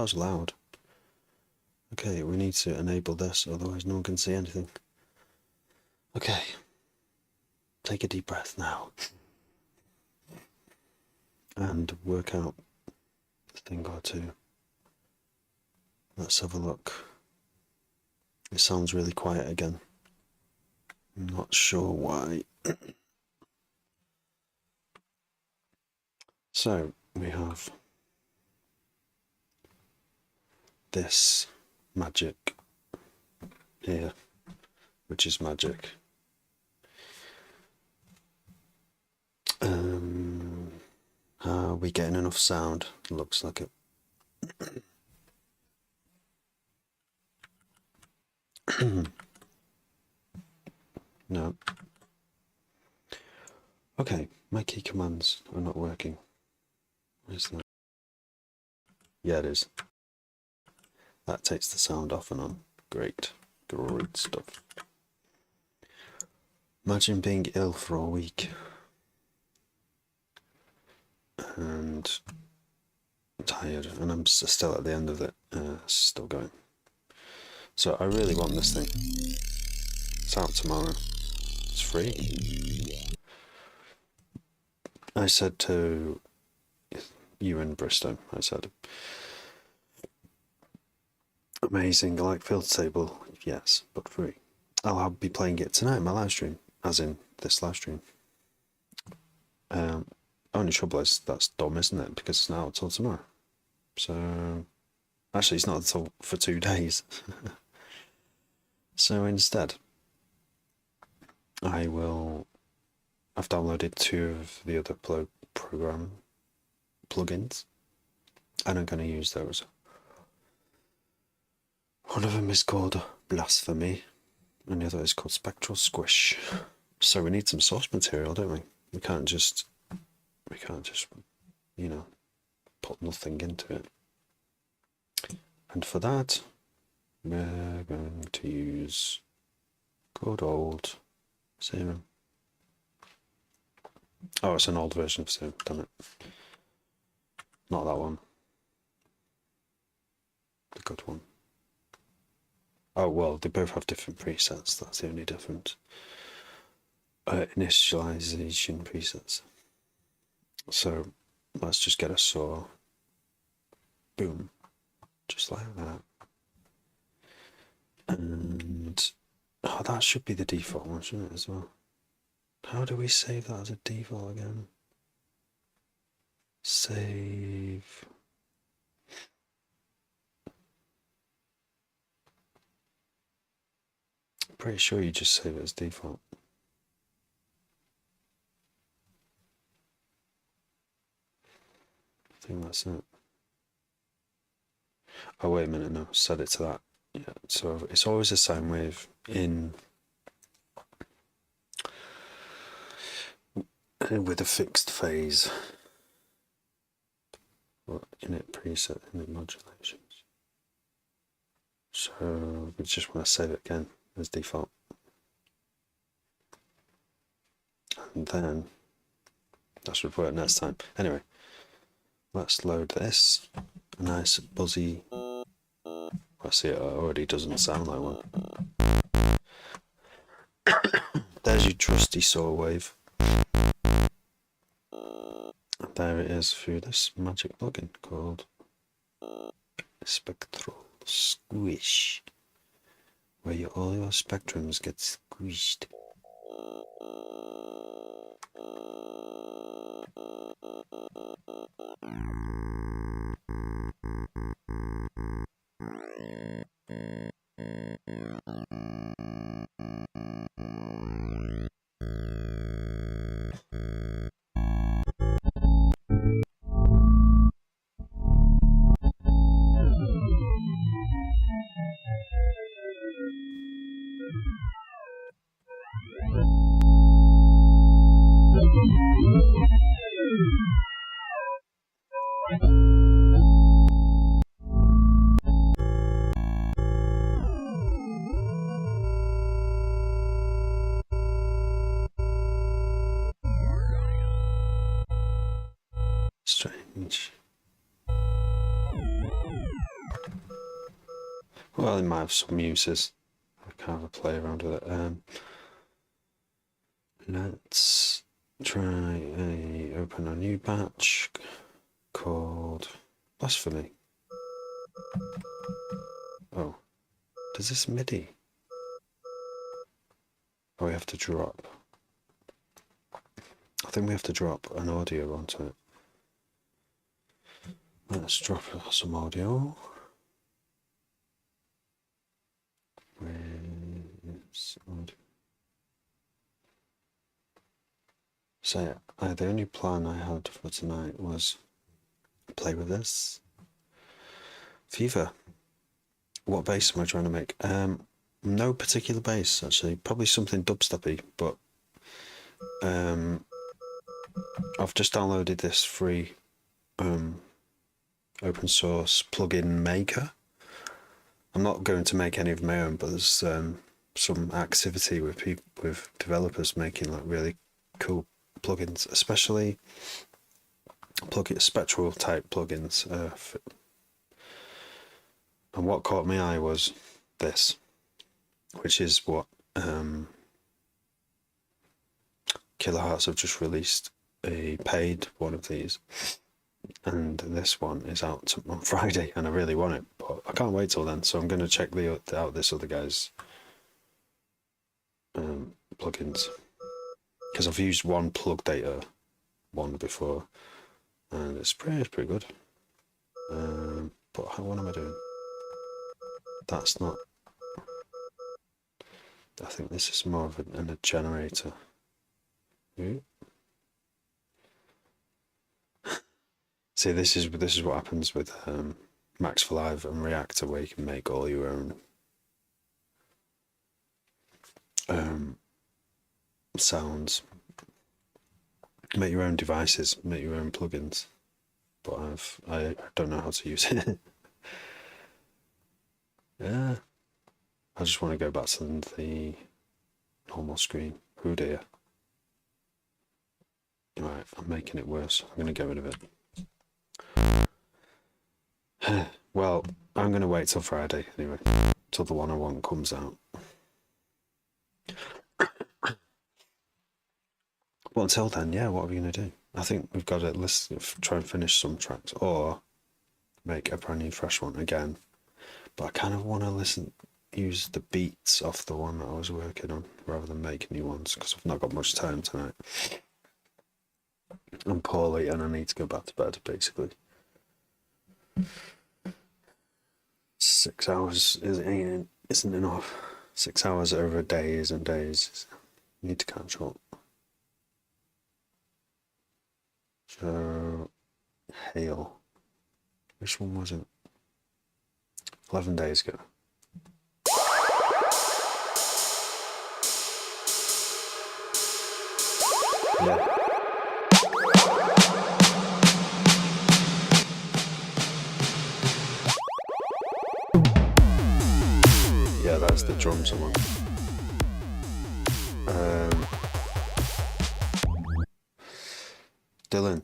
That was loud. Okay, we need to enable this, otherwise no one can see anything. Okay. Take a deep breath now. And work out a thing or two. Let's have a look. It sounds really quiet again. I'm not sure why. So, we have this magic here, which is magic. Are we getting enough sound? Looks like it. No. Okay, my key commands are not working. Where's that? Yeah, it is. That takes the sound off and on. Great. Great stuff. Imagine being ill for a week. And tired, and I'm still at the end of it, still going. So I really want this thing. It's out tomorrow. It's free. I said to you in Bristol, I said, amazing, like Field Table, yes, but free. I'll be playing it tonight in my live stream, as in this live stream. Only trouble is that's dumb, isn't it? Because it's not until tomorrow. So actually, it's not until for 2 days. So instead, I've downloaded 2 of the other program plugins, and I'm going to use those. One of them is called Blasphemy, and the other is called Spectral Squish. So we need some source material, don't we? We can't just, you know, put nothing into it. And for that, we're going to use good old Serum. Oh, it's an old version of Serum, damn it. Not that one. The good one. Oh, well, they both have different presets, that's the only difference. Initialization presets. So let's just get a saw. Boom. Just like that. And oh, that should be the default one, shouldn't it, as well? How do we save that as a default again? Save. I'm pretty sure you just save it as default. I think that's it. Oh, wait a minute, no, set it to that. Yeah, so it's always a sine wave with a fixed phase. In it preset in the modulations. So we just want to save it again as default. And then that should work next time. Anyway, let's load this. A nice buzzy. I see it already doesn't sound like one. There's your trusty saw wave. And there it is through this magic plugin called Spectral Squish, where all your spectrums get squished. Well, it might have some uses. I can have a play around with it. Let's try open a new batch called Blasphemy. Oh, does this MIDI? Oh, we have to drop. I think we have to drop an audio onto it. Let's drop some audio. Where's audio? So, the only plan I had for tonight was play with this. Fever. What bass am I trying to make? No particular bass, actually. Probably something dubsteppy, but I've just downloaded this free open source plugin maker. I'm not going to make any of my own, but there's some activity with developers making like really cool plugins, especially spectral type plugins. And what caught my eye was this, which is what Kilohertz have just released a paid one of these, and this one is out on Friday, and I really want it, but I can't wait till then. So I'm going to check out this other guy's plugins, because I've used one plug data one before, and it's pretty good. But what am I doing? That's not. I think this is more of a generator. Ooh. See, this is what happens with Max for Live and Reactor, where you can make all your own sounds, make your own devices, make your own plugins. But I don't know how to use it. Yeah, I just want to go back to the normal screen. Oh dear. Right, I'm making it worse. I'm going to get rid of it. Well, I'm going to wait till Friday anyway, till the one I want comes out. Well, until then, yeah, what are we going to do? I think we've got to try and finish some tracks, or make a brand new fresh one again. But I kind of want to use the beats off the one that I was working on, rather than make new ones, because I've not got much time tonight. I'm poorly and I need to go back to bed, basically. 6 hours isn't enough. 6 hours over days and days. You need to catch up. So, Hail. Which one was it? 11 days ago. Yeah. Yeah, that's the drums one. Dylan,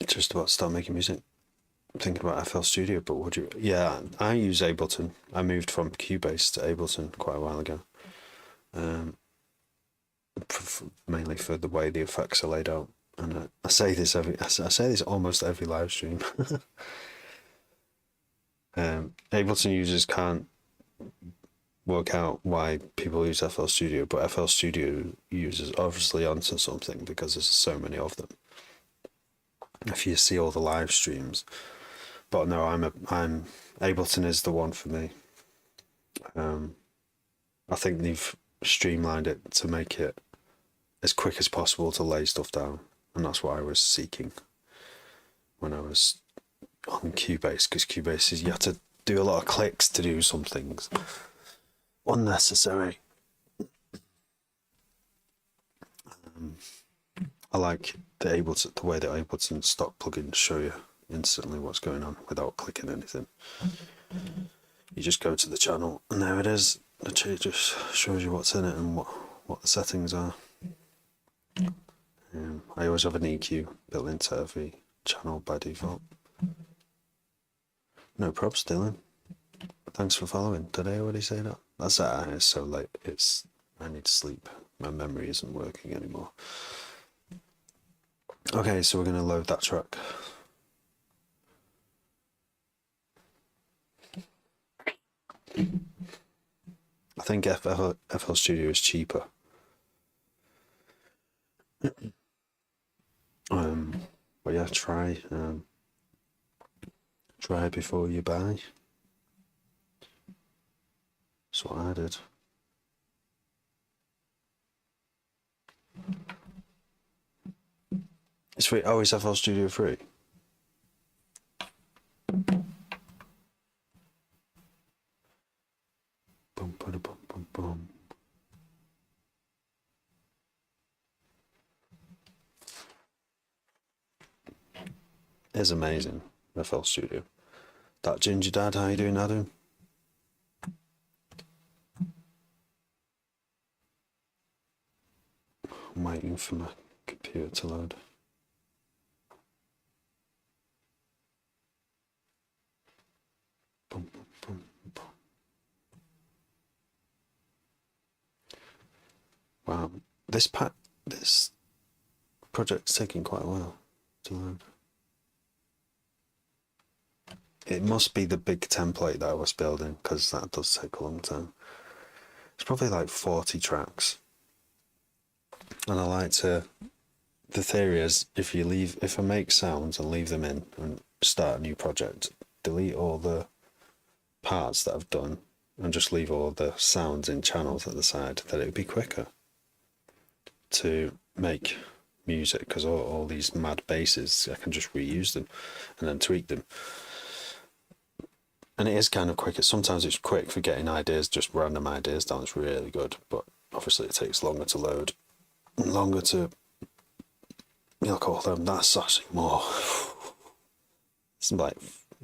just about to start making music. I'm thinking about FL Studio, but would you? Yeah, I use Ableton. I moved from Cubase to Ableton quite a while ago. Mainly for the way the effects are laid out. And I say this almost every live stream. Ableton users can't work out why people use FL Studio, but FL Studio users obviously onto something, because there's so many of them. If you see all the live streams, but no, I'm Ableton is the one for me. I think they've streamlined it to make it as quick as possible to lay stuff down, and that's what I was seeking when I was on Cubase, because Cubase is, you have to do a lot of clicks to do some things. Unnecessary. I like the way that Ableton stock plugins show you instantly what's going on without clicking anything. You just go to the channel and there it is. It just shows you what's in it and what the settings are. I always have an EQ built into every channel by default. No props, Dylan. Thanks for following. Did I already say that? That's it. It's so late. I need to sleep. My memory isn't working anymore. Okay, so we're going to load that track. I think FL Studio is cheaper. But yeah, try before you buy. That's what I did. It's free. Oh, is FL Studio free? Boom, boom, boom, boom, boom. It's amazing, FL Studio. That Ginger Dad, how you doing, Adam? I'm waiting for my computer to load. Boom, boom, boom, boom. Wow, this project's taking quite a while to load. It must be the big template that I was building, because that does take a long time. It's probably like 40 tracks. And I like to, the theory is, if I make sounds and leave them in and start a new project, delete all the parts that I've done and just leave all the sounds in channels at the side, that it would be quicker to make music, because all these mad basses, I can just reuse them and then tweak them. And it is kind of quicker. Sometimes it's quick for getting ideas, just random ideas down. It's really good, but obviously it takes longer to load, and longer to, call them. That's actually more. It's like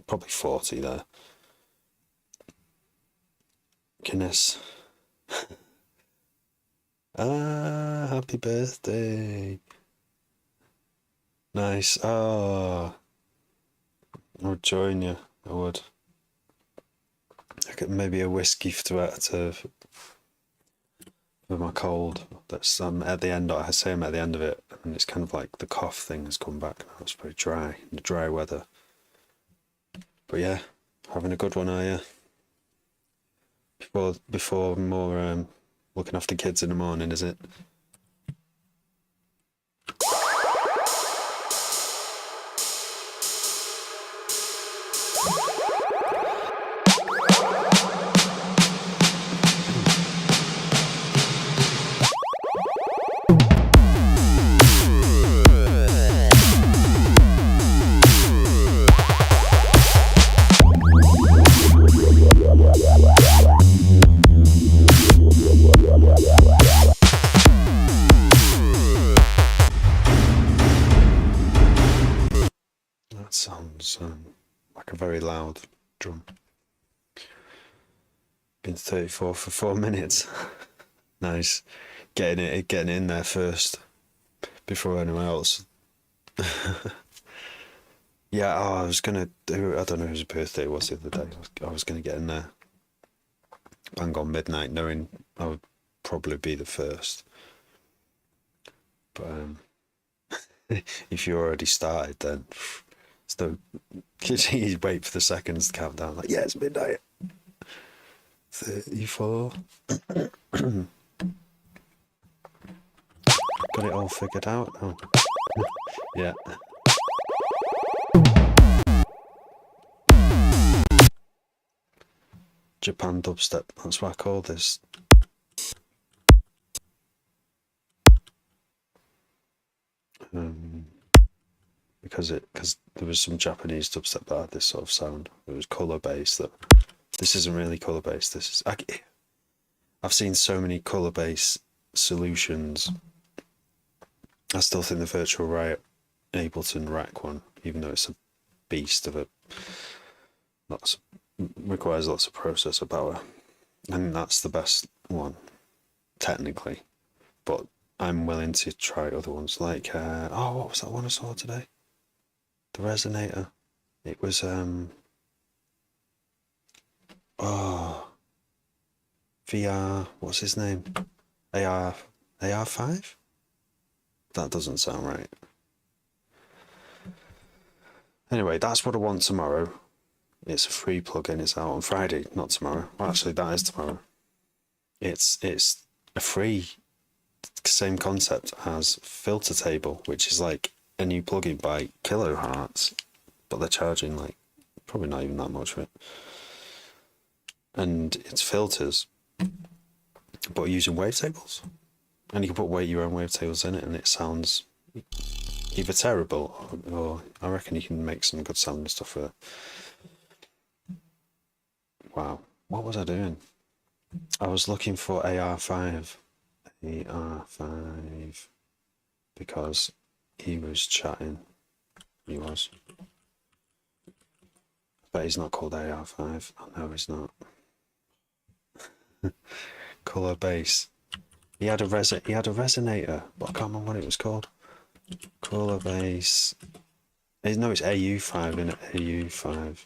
probably 40 there. Guinness. Happy birthday. Nice. I would join you. I would. I could maybe a whiskey for my cold. That's at the end. I say I'm at the end of it, and it's kind of like the cough thing has come back now. It's very dry, the dry weather. But yeah, having a good one, are you? Before more looking after kids in the morning, is it? That sounds like a very loud drum. Been 34 for 4 minutes. Nice. Getting in there first before anyone else. Yeah, I was gonna do, I don't know whose birthday it was the other day. I was gonna get in there bang on midnight, knowing I would probably be the first. But if you already started, then so you wait for the seconds to count down. Like, yeah, it's midnight. 34. Got it all figured out. Oh. Yeah. Japan dubstep. That's what I call this. Because there was some Japanese dubstep that had this sort of sound. It was color based. This isn't really color based. I've seen so many color based solutions. I still think the Virtual Riot Ableton Rack one, even though it's a beast of requires lots of processor power, and that's the best one technically. But I'm willing to try other ones, like what was that one I saw today? The Resonator. It was Oh, VR, what's his name? AR5? That doesn't sound right. Anyway, that's what I want tomorrow. It's a free plugin. It's out on Friday, not tomorrow. Well, actually, that is tomorrow. It's a free, same concept as Filter Table, which is like a new plugin by Kilohertz, but they're charging like probably not even that much for it. And it's filters, but using wavetables. And you can put your own wavetables in it, and it sounds either terrible or I reckon you can make some good sounding stuff with it. Wow, what was I doing? I was looking for AR5, because he was chatting. He was. But he's not called AR5. Oh, no, he's not. Color bass. He had a resonator, but I can't remember what it was called. Color bass. No, it's AU5, isn't it? AU5.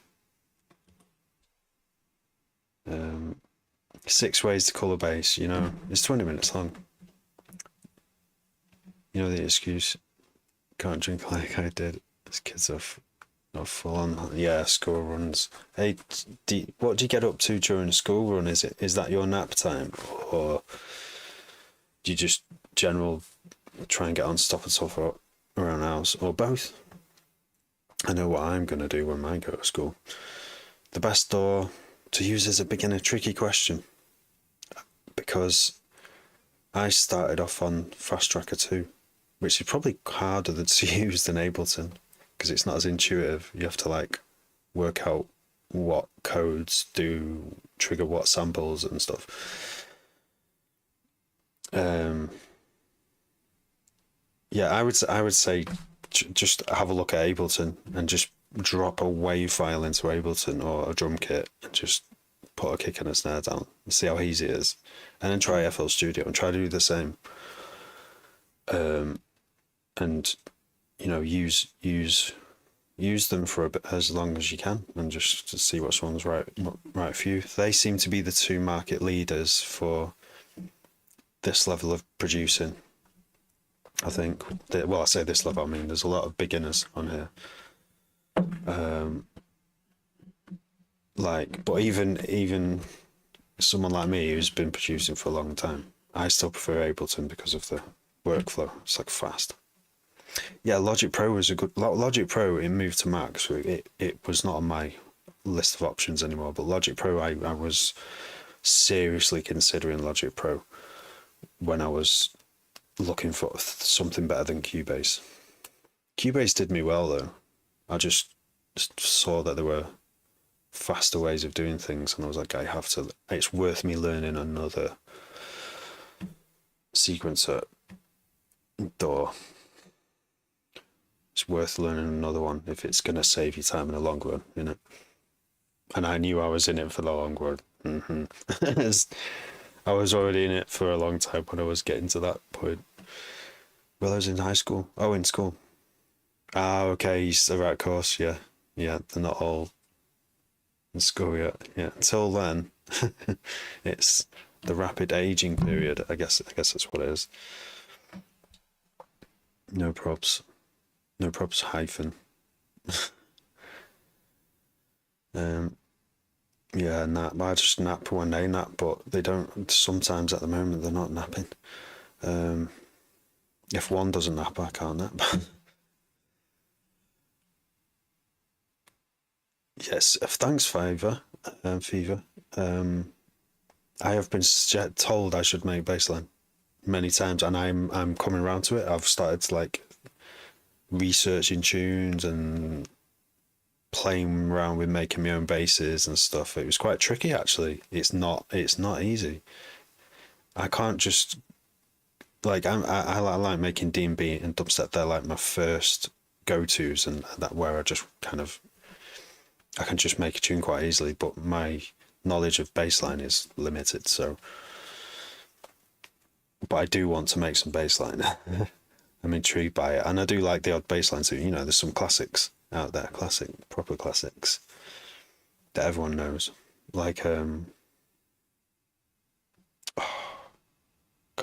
6 ways to color bass, you know. It's 20 minutes long. You know the excuse, can't drink like I did. These kids are not full on. Yeah, school runs. Hey, what do you get up to during a school run? Is that your nap time, or do you just general try and get on stuff and stuff around the house, or both? I know what I'm gonna do when I go to school. The best door to use as a beginner, tricky question, because I started off on Fast Tracker 2, which is probably harder to use than Ableton, because it's not as intuitive. You have to like work out what codes do trigger what samples and stuff. Yeah, I would say just have a look at Ableton and just drop a wave file into Ableton or a drum kit and just put a kick and a snare down and see how easy it is, and then try FL Studio and try to do the same. And you know, use them for a bit, as long as you can, and just to see which one's right for you. They seem to be the two market leaders for this level of producing, I think. Well, I say this level, I mean there's a lot of beginners on here. But even someone like me who's been producing for a long time, I still prefer Ableton because of the workflow. It's like fast. Yeah, Logic Pro was a good. Logic Pro, it moved to Mac, so it was not on my list of options anymore. But Logic Pro, I was seriously considering Logic Pro when I was looking for something better than Cubase. Cubase did me well though. I just saw that there were faster ways of doing things, and I was like, it's worth me learning another sequencer DAW. It's worth learning another one if it's going to save you time in the long run, you know. And I knew I was in it for the long run. I was already in it for a long time when I was getting to that point. Well, I was in high school. Oh, in school. Ah, okay, he's the right course, yeah. Yeah, they're not all in school yet. Yeah, until then, it's the rapid aging period. I guess that's what it is. No props. No props hyphen. Yeah, nap. I just nap when they nap, but they don't. Sometimes at the moment they're not napping. If one doesn't nap, I can't nap. Yes, thanks, Fever. I have been told I should make bassline many times, and I'm coming around to it. I've started to like researching tunes and playing around with making my own basses and stuff. It was quite tricky actually. It's not easy. I can't just like I like making D&B and dubstep. They're like my first go-tos, and that where I just kind of I can just make a tune quite easily, but my knowledge of bassline is limited. So, but I do want to make some bassline. I'm intrigued by it, and I do like the odd bassline too. You know, there's some classics out there, proper classics that everyone knows. like can't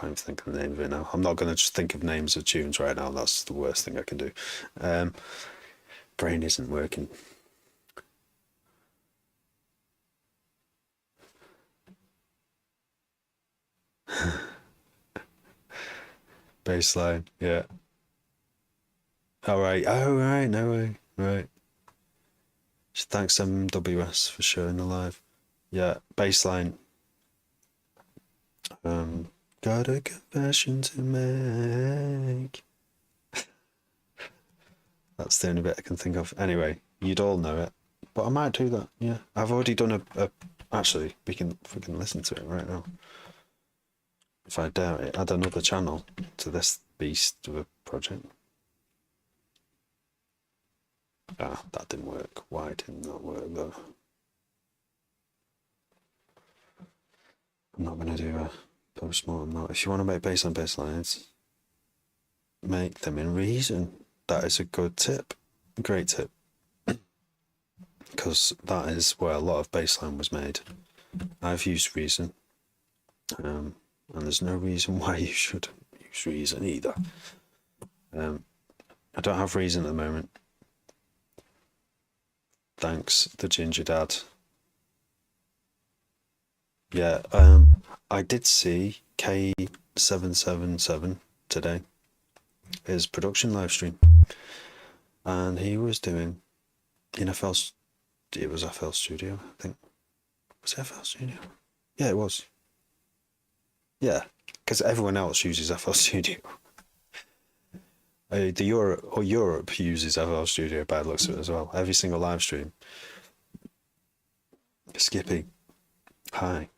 even think of the name of it now. I'm not going to just think of names of tunes right now. That's the worst thing I can do. Brain isn't working. Bassline, yeah. All right. Oh, right. No way. Right. Thanks, MWS, for showing the live. Yeah, bassline. Got a confession to make. That's the only bit I can think of. Anyway, you'd all know it, but I might do that. Yeah, I've already done a actually, we can listen to it right now. If I doubt it, add another channel to this beast of a project. Ah, that didn't work. Why didn't that work though? I'm not going to do a post-mortem now. If you want to make bass on bass lines, make them in Reason. That is a good tip. Great tip. Because that is where a lot of bassline was made. I've used Reason. And there's no reason why you should use Reason either. I don't have Reason at the moment. Thanks, the Ginger Dad. Yeah, I did see K777 today, his production live stream, and he was doing in FL. It was FL Studio, I think. Was it FL Studio? Yeah, it was. Yeah, because everyone else uses FL Studio. Europe uses FL Studio by the looks of it as well. Every single live stream. Skippy, hi.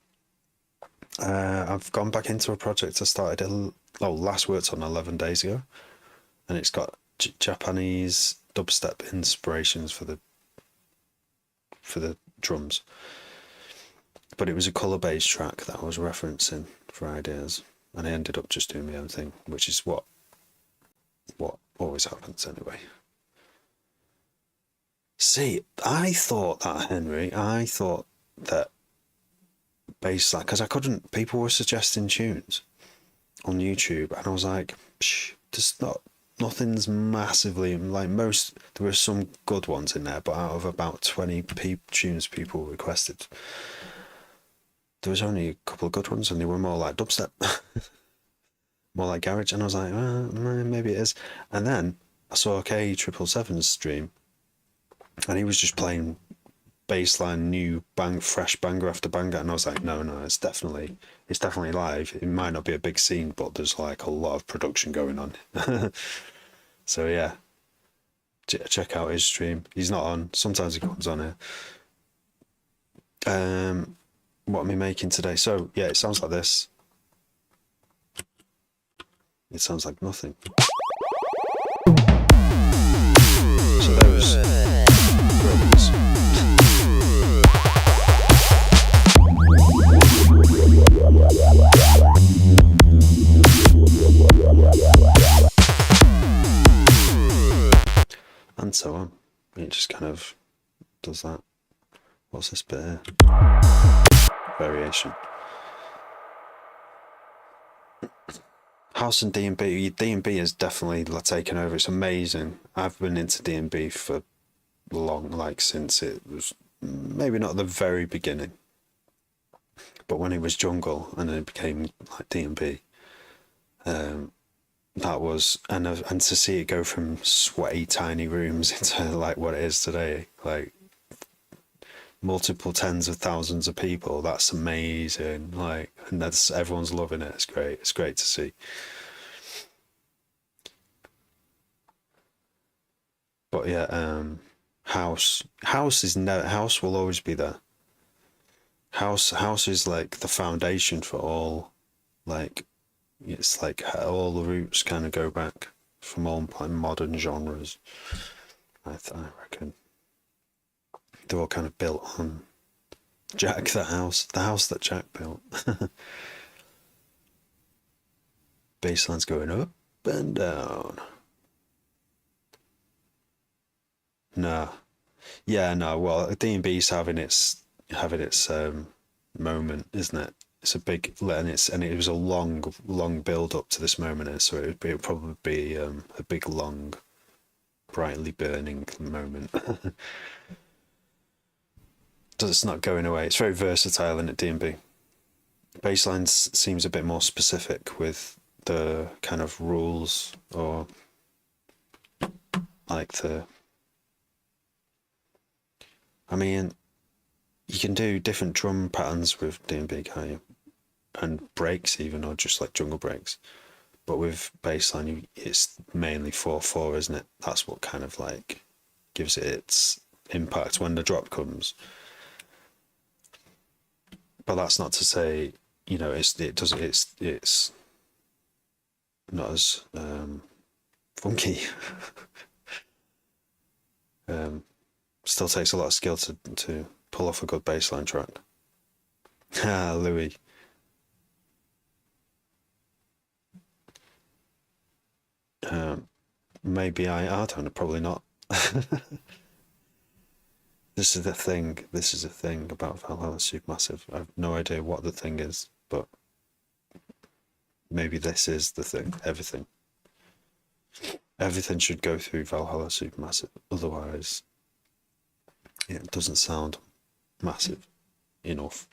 I've gone back into a project I started last worked on 11 days ago, and it's got Japanese dubstep inspirations for the drums, but it was a colour-based track that I was referencing for ideas, and I ended up just doing my own thing, which is what always happens anyway. See, I thought that bassline, because I couldn't. People were suggesting tunes on YouTube, and I was like, just nothing's massively like most. There were some good ones in there, but out of about 20 tunes people requested, there was only a couple of good ones, and they were more like dubstep, more like garage. And I was like, maybe it is. And then I saw K777's stream, and he was just playing bassline, fresh banger after banger, and I was like, no, it's definitely live. It might not be a big scene, but there's like a lot of production going on. So yeah, check out his stream. He's not on. Sometimes he comes on here. What am I making today? So yeah, it sounds like this. It sounds like nothing. So those drums. And so on. It just kind of does that. What's this bit here? Variation. House and D&B. D&B is definitely taken over. It's amazing. I've been into D&B for long, like since it was maybe not the very beginning, but when it was jungle and then it became like D&B. That was, and to see it go from sweaty tiny rooms into like what it is today, like multiple tens of thousands of people. That's amazing. Like, and everyone's loving it. It's great. It's great to see. But yeah, house will always be there. House is like the foundation for all, like, it's like all the roots kind of go back from all like modern genres. I reckon they're all kind of built on Jack, the house that Jack built. Bassline's going up and down. No. Yeah, no, well, D&B's having its having its moment, isn't it? It's a big, and it was a long build up to this moment, so it would probably be a big, long, brightly burning moment. It's not going away. It's very versatile in it, D&B. Bassline seems a bit more specific with the kind of rules, or like I mean, you can do different drum patterns with D&B, can't you? And breaks even, or just like jungle breaks. But with bassline, it's mainly 4/4, isn't it? That's what kind of like gives it its impact when the drop comes. But that's not to say, it's not as funky. Still takes a lot of skill to pull off a good bassline track. Ah, Louis. Maybe I don't know, probably not. This is the thing. This is the thing about Valhalla Supermassive. I have no idea what the thing is, but maybe this is the thing. Everything should go through Valhalla Supermassive. Otherwise, it doesn't sound massive enough.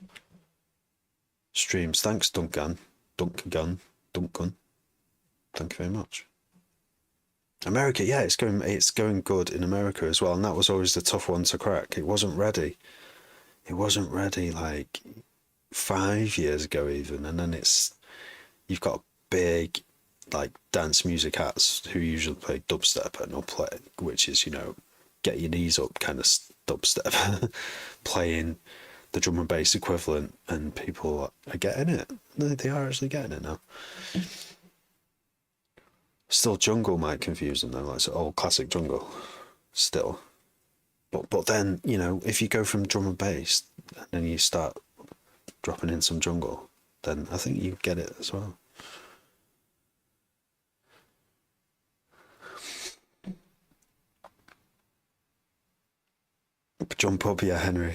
Streams. Thanks, Duncan. Duncan. Thank you very much. America, yeah, it's going good in America as well, and that was always the tough one to crack. It wasn't ready like 5 years ago even, and then you've got big like dance music acts who usually play dubstep and play, which is, get your knees up kind of dubstep, playing the drum and bass equivalent, and people are getting it. They are actually getting it now. Still, jungle might confuse them though, like old classic jungle. Still, but then, if you go from drum and bass and then you start dropping in some jungle, then I think you get it as well. Jump up, yeah, Henry.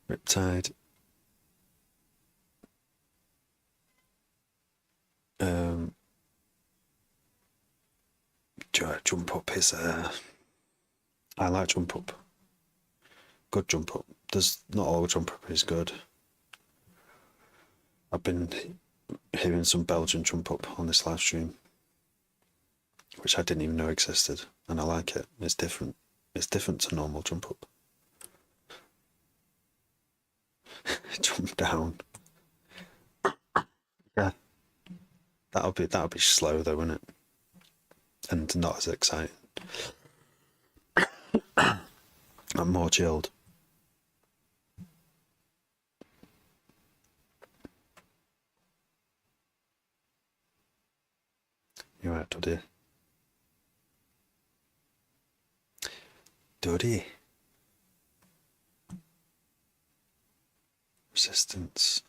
Riptide. Jump up is I like jump up. Good jump up. There's not all jump up is good. I've been hearing some Belgian jump up on this live stream, which I didn't even know existed, and I like it. It's different. It's different to normal jump up. Jump down. Yeah. That'll be slow though, wouldn't it? And not as exciting. I'm more chilled. You're right, Duddy. Duddy. Resistance.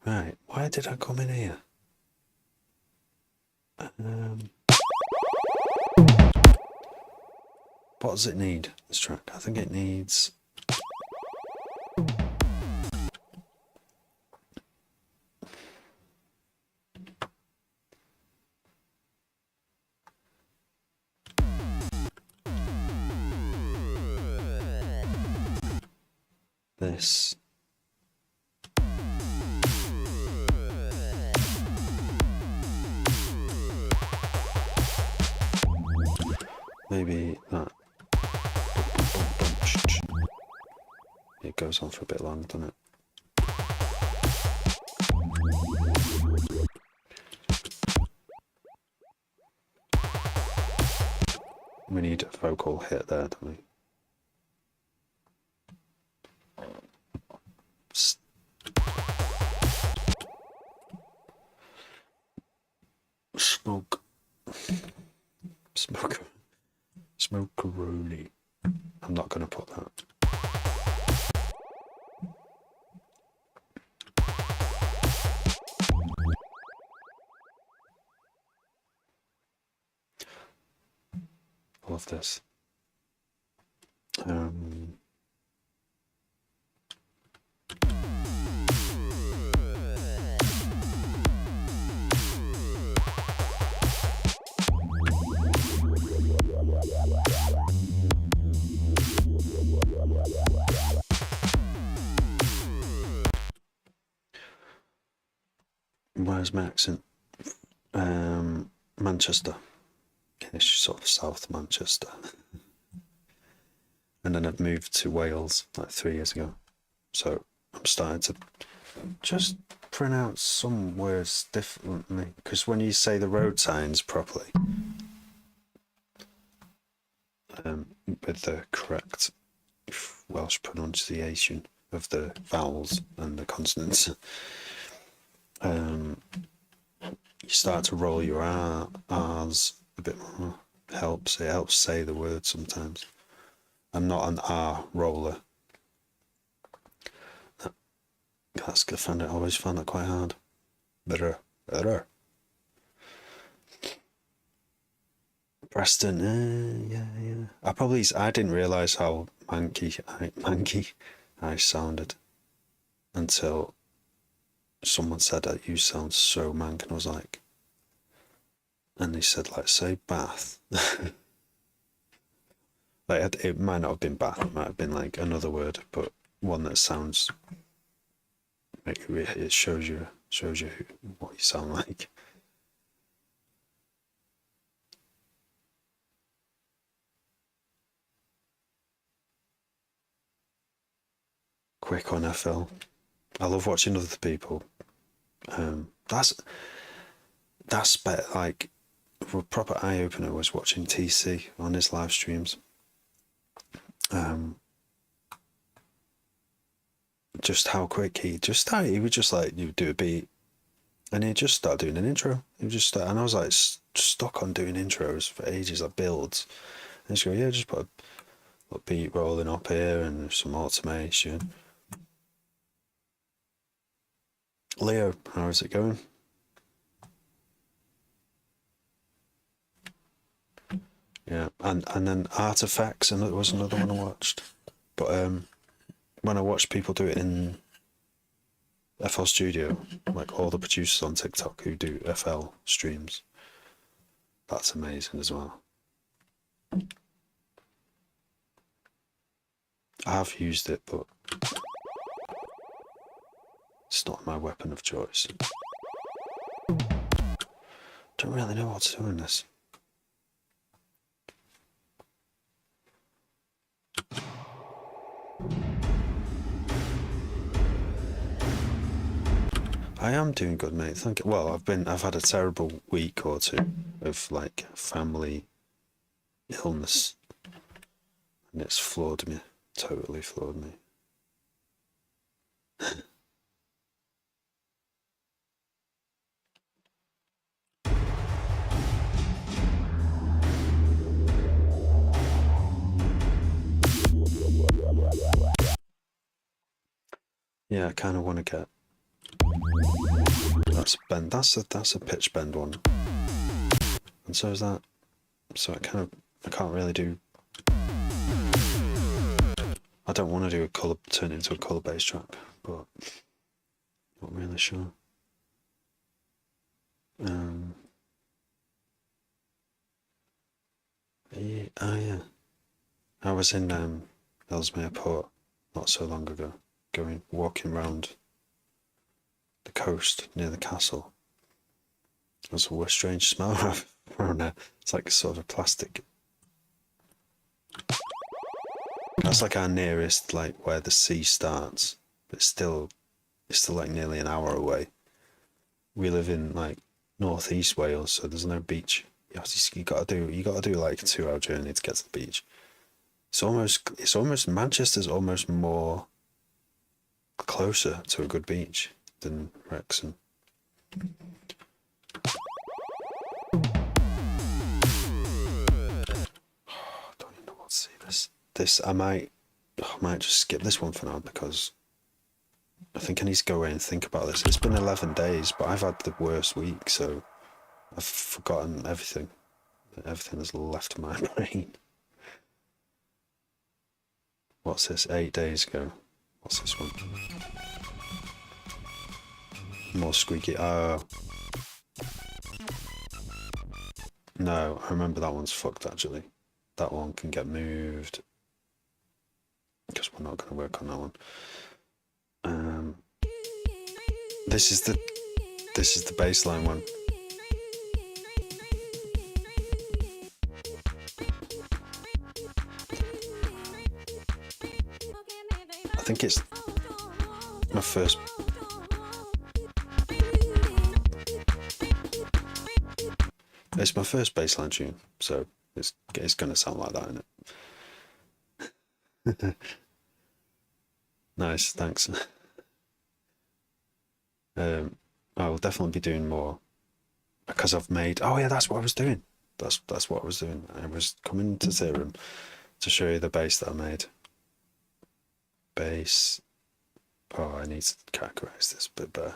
Right, why did I come in here? What does it need, this track? I think it needs... this. Maybe that. It goes on for a bit long, doesn't it? We need a vocal hit there, don't we? Smokeroni. I'm not going to put that. love this. Where's my accent? Manchester. It's sort of South Manchester. And then I've moved to Wales like 3 years ago. So I'm starting to just pronounce some words differently. Because when you say the road signs properly, with the correct Welsh pronunciation of the vowels and the consonants, you start to roll your R's a bit more. It helps say the word sometimes. I'm not an R roller. That's good. I always found that quite hard. Better. Preston, yeah. I didn't realise how manky I sounded until someone said that you sound so mank, and I was like, and they said, like, say Bath. Like, it might not have been Bath, it might have been like another word, but one that sounds like it shows you what you sound like. Quick on FL. I love watching other people. That's better. Like, a proper eye opener was watching TC on his live streams. Just how quick he would just like, you do a beat and he'd just start doing an intro. He would just start, and I was like stuck on doing intros for ages, like builds. And he'd go, yeah, just put a beat rolling up here and some automation. Leo, how is it going? Yeah, and then Artifacts, and there was another one I watched. But when I watch people do it in FL Studio, like all the producers on TikTok who do FL streams, that's amazing as well. I have used it, but it's not my weapon of choice. Don't really know what to do in this. I am doing good, mate. Thank you. Well, I've had a terrible week or two of like family illness, and it's floored me. Totally floored me. Yeah, I kind of want to get. That's bend. That's a pitch bend one, and so is that. So I can't really do. I don't want to do turn it into a colour based track, but not really sure. Yeah. I was in Ellesmere Port not so long ago, walking around the coast near the castle. There's a strange smell around there. It's like sort of a plastic. That's like our nearest, like where the sea starts, but it's still like nearly an hour away. We live in like northeast Wales, so there's no beach. You gotta do like a 2-hour journey to get to the beach. It's almost Manchester's almost more closer to a good beach than Wrexham. Don't even know what to see this. I might just skip this one for now because I think I need to go away and think about this. It's been 11 days, but I've had the worst week, so I've forgotten everything. Everything has left my brain. What's this? 8 days ago. What's this one? More squeaky. Oh. No, I remember that one's fucked actually. That one can get moved. Because we're not going to work on that one. This is the baseline one. I think it's my first. It's my first bassline tune, so it's going to sound like that, isn't it? Nice, thanks. I will definitely be doing more because I've made. Oh yeah, that's what I was doing. That's what I was doing. I was coming to Theorem to show you the bass that I made. Bass. Oh, I need to categorize this a bit better.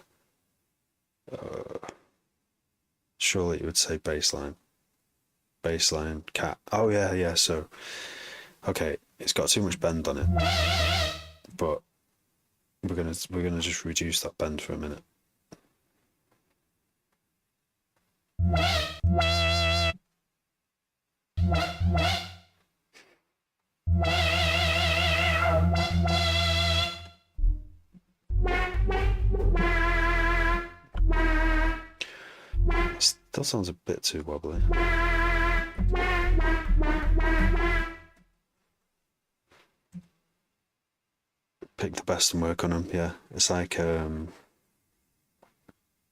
Surely it would say bassline. Bassline cat. Oh yeah. So, okay, it's got too much bend on it, but we're gonna just reduce that bend for a minute. Still sounds a bit too wobbly. Pick the best and work on them. Yeah, it's like yeah.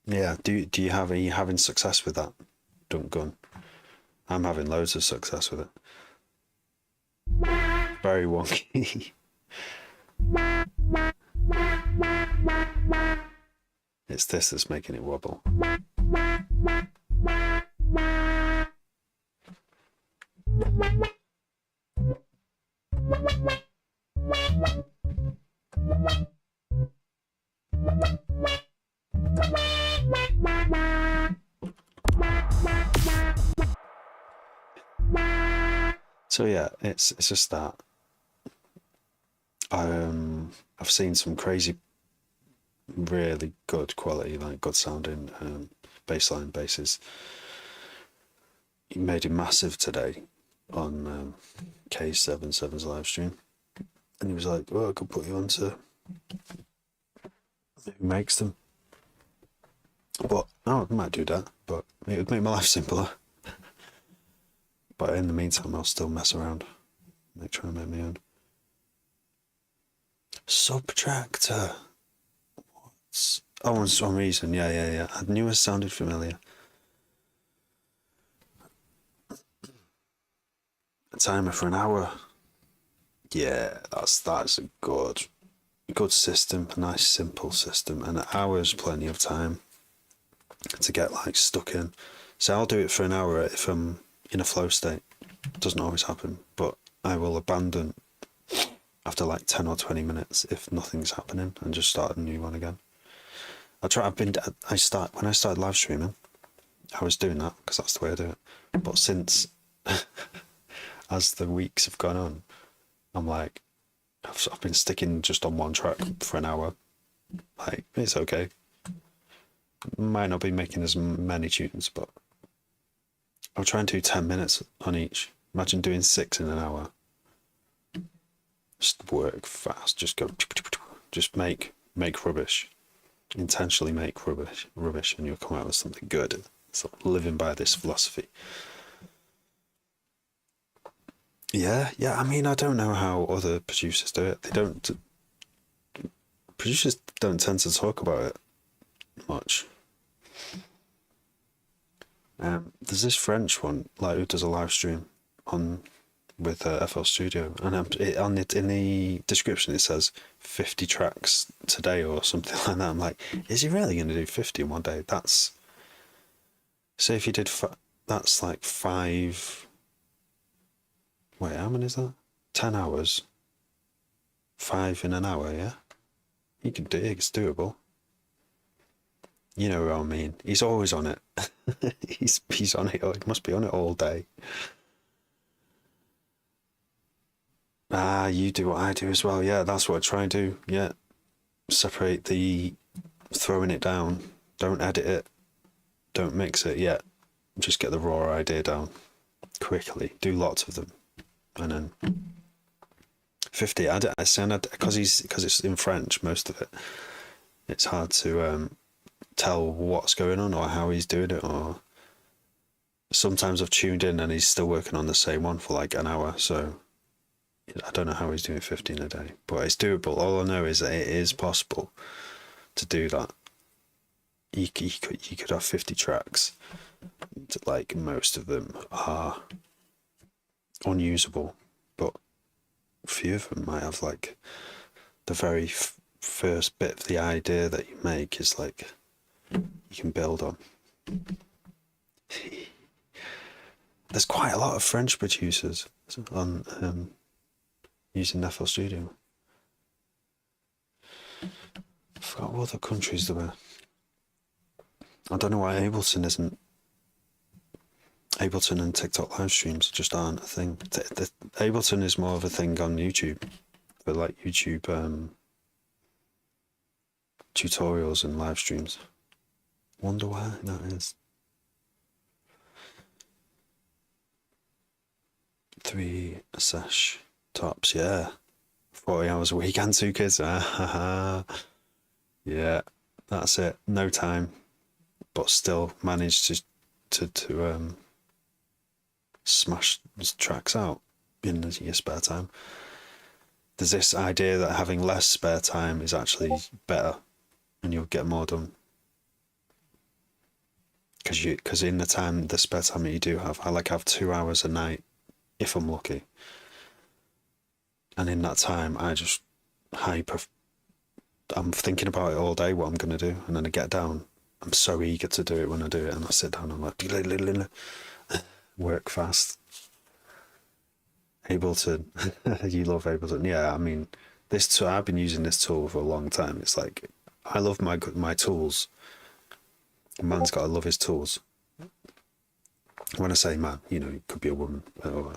Are you having success with that? Dunk gun. I'm having loads of success with it. Very wonky. It's this that's making it wobble. So yeah, it's just that. I've seen some crazy, really good quality, like good sounding bassline basses. He made it massive today on K77's live stream, and he was like, "Well, I could put you on to who makes them." But I might do that, but it would make my life simpler. But in the meantime, I'll still mess around, try and make my own. Subtractor. What's... Oh, on some reason, yeah. I knew it sounded familiar. A timer for an hour. Yeah, that's a good system, a nice simple system, and an hour's plenty of time to get like stuck in. So I'll do it for an hour if I'm in a flow state. It doesn't always happen, but I will abandon after like 10 or 20 minutes if nothing's happening and just start a new one again. When I started live streaming, I was doing that because that's the way I do it. But since as the weeks have gone on, I'm like, I've been sticking just on one track for an hour. Like, it's okay. Might not be making as many tunes, but I'll try and do 10 minutes on each. Imagine doing 6 in an hour. Just work fast. Just go. Just make rubbish. Intentionally make rubbish, and you'll come out with something good. So living by this philosophy. Yeah. I mean, I don't know how other producers do it. Producers don't tend to talk about it much. There's this French one, like, who does a live stream with FL Studio, and in the description it says 50 tracks today or something like that. I'm like, is he really going to do 50 in one day? That's, say if you did, that's like 5, wait, how many is that? 10 hours, 5 in an hour, yeah? He can do it, it's doable. You know what I mean? He's always on it. he's on it. He must be on it all day. Ah, you do what I do as well. Yeah, that's what I try and do. Yeah, separate the throwing it down. Don't edit it. Don't mix it yet. Just get the raw idea down quickly. Do lots of them, and then 50. I sound because it's in French. Most of it. It's hard to tell what's going on or how he's doing it. Or sometimes I've tuned in and he's still working on the same one for like an hour. So I don't know how he's doing 15 a day, but it's doable. All I know is that it is possible to do that. You could have 50 tracks. Like most of them are unusable, but a few of them might have like the very first bit of the idea that you make is like you can build on. There's quite a lot of French producers on using FL Studio. I forgot what other countries there were. I don't know why Ableton and TikTok live streams just aren't a thing. Ableton is more of a thing on YouTube, for like YouTube tutorials and live streams. Wonder why that is. 3 sesh tops, yeah. 40 hours a week and 2 kids. Yeah, that's it. No time, but still managed to smash tracks out in your spare time. There's this idea that having less spare time is actually better and you'll get more done. Because in the spare time that you do have, I like have 2 hours a night if I'm lucky. And in that time, I just I'm thinking about it all day, what I'm going to do. And then I get down. I'm so eager to do it when I do it. And I sit down and I'm like, work fast. Ableton. You love Ableton. Yeah, I mean, I've been using this tool for a long time. It's like, I love my tools. A man's got to love his tools. When I say man, it could be a woman or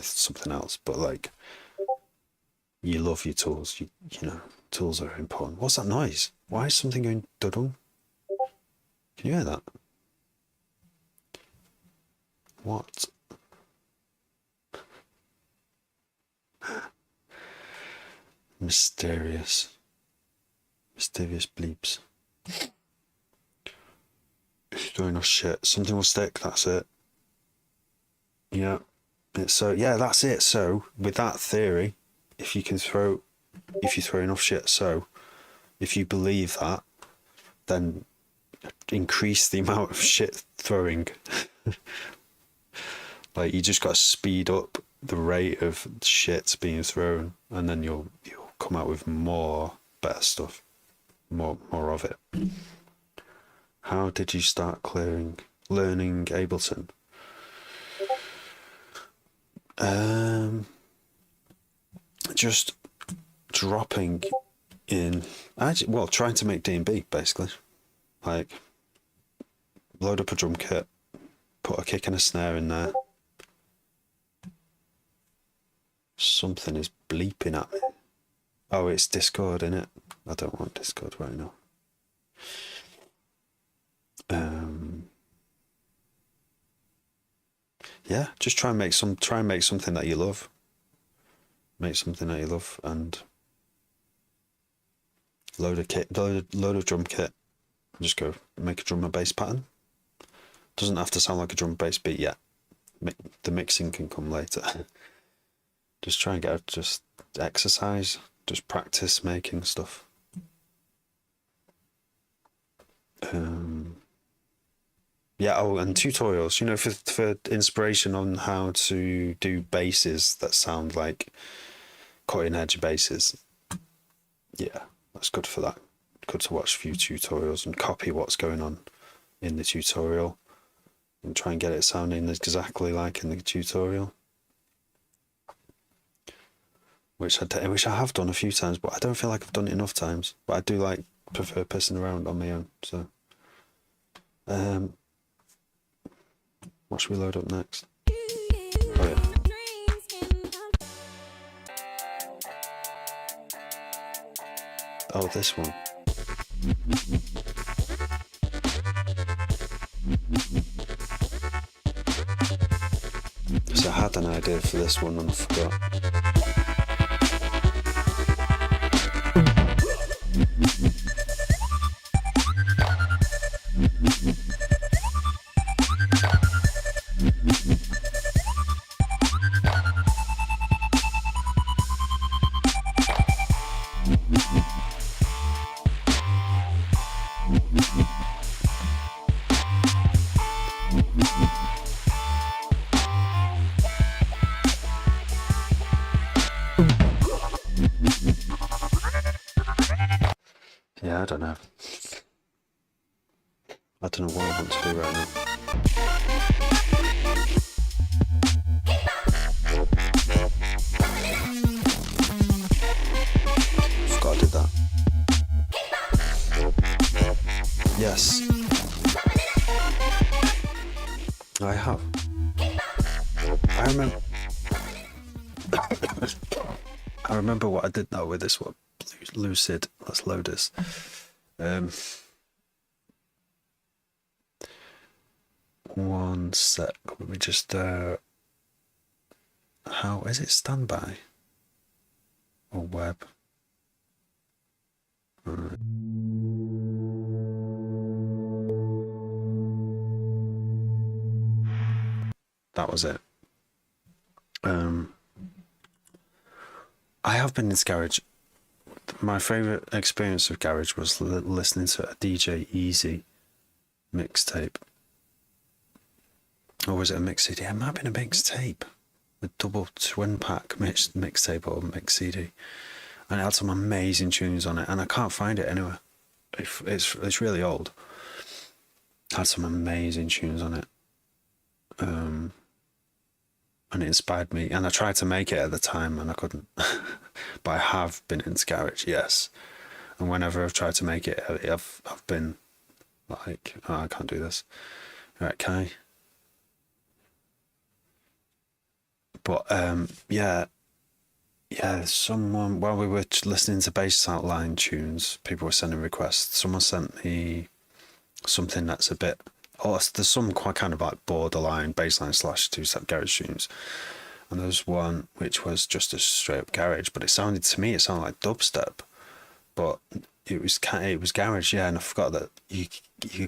something else, but like, you love your tools. You know, tools are important. What's that noise? Why is something going dudung? Can you hear that? What? Mysterious bleeps. If you're doing a shit, something will stick. That's it. Yeah. That's it. So with that theory, if you throw enough shit, so if you believe that, then increase the amount of shit throwing. Like, you just got to speed up the rate of shit being thrown, and then you'll come out with more better stuff, more of it. How did you start learning Ableton? Just dropping in, trying to make D&B basically. Like, load up a drum kit, put a kick and a snare in there. Something is bleeping at me. Oh, it's Discord, innit? I don't want Discord right now. Yeah, just try and make something that you love. Make something that you love and load of drum kit. And just go make a drum and bass pattern. Doesn't have to sound like a drum and bass beat yet. The mixing can come later. Just try and just exercise, just practice making stuff. And tutorials, for inspiration on how to do basses that sound like cutting edge basses. Yeah, that's good for that. Good to watch a few tutorials and copy what's going on in the tutorial and try and get it sounding exactly like in the tutorial. Which I have done a few times, but I don't feel like I've done it enough times. But I do prefer pissing around on my own. So, what should we load up next? Oh yeah. Oh, this one. So I had an idea for this one and I forgot. Yeah, I don't know. I don't know what I want to do right now. I forgot I did that. Yes. I have. I remember. I remember what I did now with this one. Lucid. Let's load this. One sec. Let me just. How is it? Standby or web? Right. That was it. I have been in garage. My favourite experience of garage was listening to a DJ Easy mixtape. Or was it a mix CD? It might have been a mixtape. A double twin pack mixtape or mix CD. And it had some amazing tunes on it. And I can't find it anywhere. It's really old. It had some amazing tunes on it. And it inspired me. And I tried to make it at the time and I couldn't. But I have been into garage, yes. And whenever I've tried to make it, I've been like, oh, I can't do this. Right, okay. But yeah, someone, while we were listening to bass outline tunes, people were sending requests. Someone sent me something that's a bit, there's some quite kind of like borderline bassline / two-step garage tunes. And there was one which was just a straight up garage, but it sounded like dubstep. But it was garage, yeah, and I forgot that you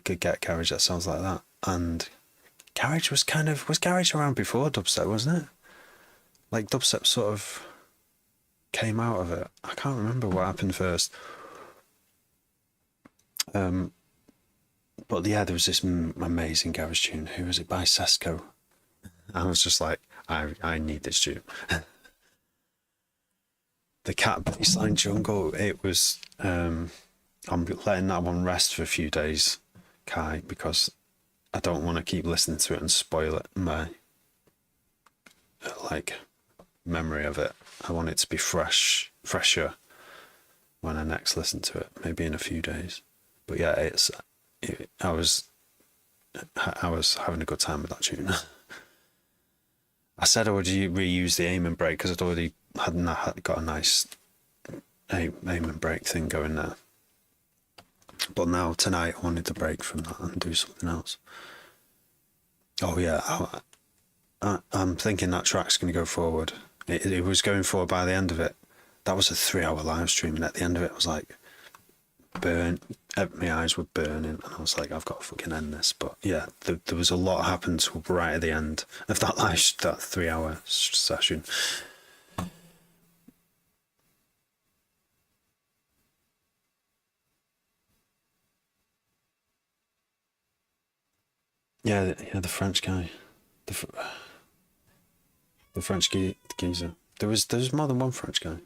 could get garage that sounds like that. And garage was garage around before dubstep, wasn't it? Like dubstep sort of came out of it. I can't remember what happened first. But yeah, there was this amazing garage tune. Who was it? By Sesko. I was just like, I need this tune. The Cat Bassline Jungle. It was. I'm letting that one rest for a few days, Kai, because I don't want to keep listening to it and spoil it. My memory of it. I want it to be fresher when I next listen to it. Maybe in a few days. But yeah, I was having a good time with that tune. I said I would reuse the aim and break because I'd already got a nice aim and break thing going there. But now tonight I wanted to break from that and do something else. Oh yeah, I'm thinking that track's going to go forward. It was going forward by the end of it. That was a 3-hour live stream, and at the end of it, I was like, my eyes were burning, and I was like, I've got to fucking end this. But yeah, there was a lot happened right at the end of that 3-hour session. Yeah, the French guy, the French geezer. There's more than one French guy.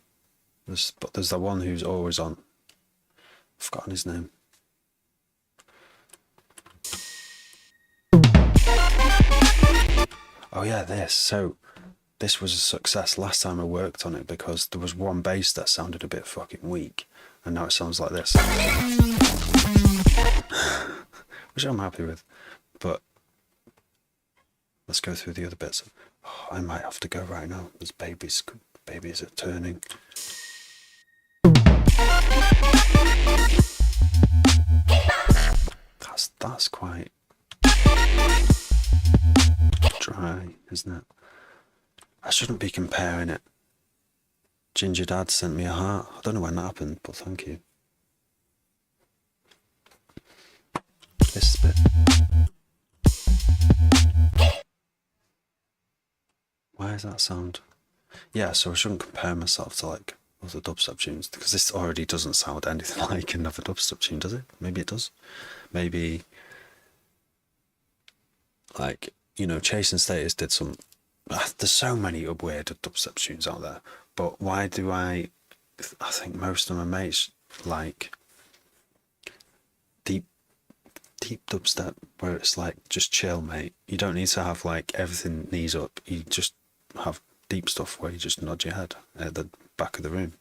But there's that one who's always on. I've forgotten his name. Oh yeah, So this was a success last time I worked on it because there was one bass that sounded a bit fucking weak, and now it sounds like this, which I'm happy with. But let's go through the other bits. Oh, I might have to go right now. There's babies are turning. shouldn't be comparing it. Ginger Dad sent me a heart. I don't know when that happened, but thank you. This bit. Why is that sound? Yeah, so I shouldn't compare myself to like other dubstep tunes, because this already doesn't sound anything like another dubstep tune, does it? Maybe it does. Maybe, like, you know, Chase and Status did some. There's so many weird dubstep tunes out there, but why do I think most of my mates like deep dubstep, where it's like just chill, mate. You don't need to have like everything knees up. You just have deep stuff where you just nod your head at the back of the room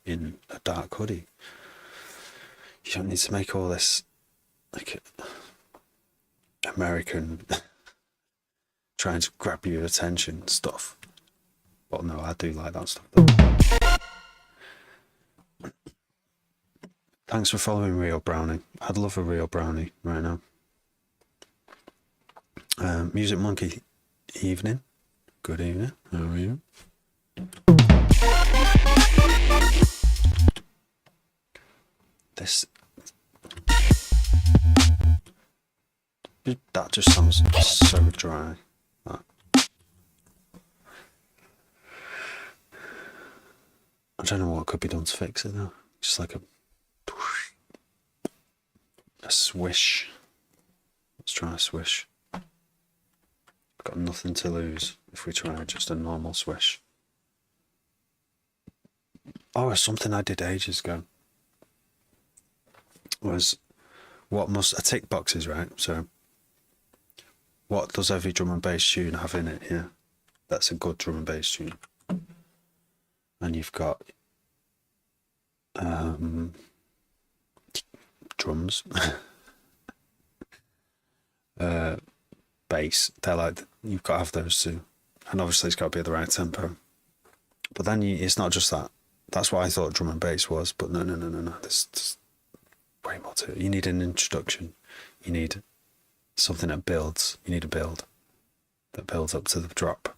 in a dark hoodie. You don't need to make all this like American trying to grab your attention stuff. Well, no, I do like that stuff though. Thanks for following Real Brownie. I'd love a Real Brownie right now. Music Monkey, evening. Good evening. How are you? That just sounds so dry. That. I don't know what could be done to fix it though. Just like a swish. Let's try a swish. Got nothing to lose if we try just a normal swish. Oh, something I did ages ago was I tick boxes, right? So what does every drum and bass tune have in it here? That's a good drum and bass tune. And you've got drums, bass. They're like, you've got to have those two, and obviously it's got to be at the right tempo. But then it's not just that. That's what I thought drum and bass was, but no. There's way more to it. You need an introduction. You need something that builds. You need a build that builds up to the drop,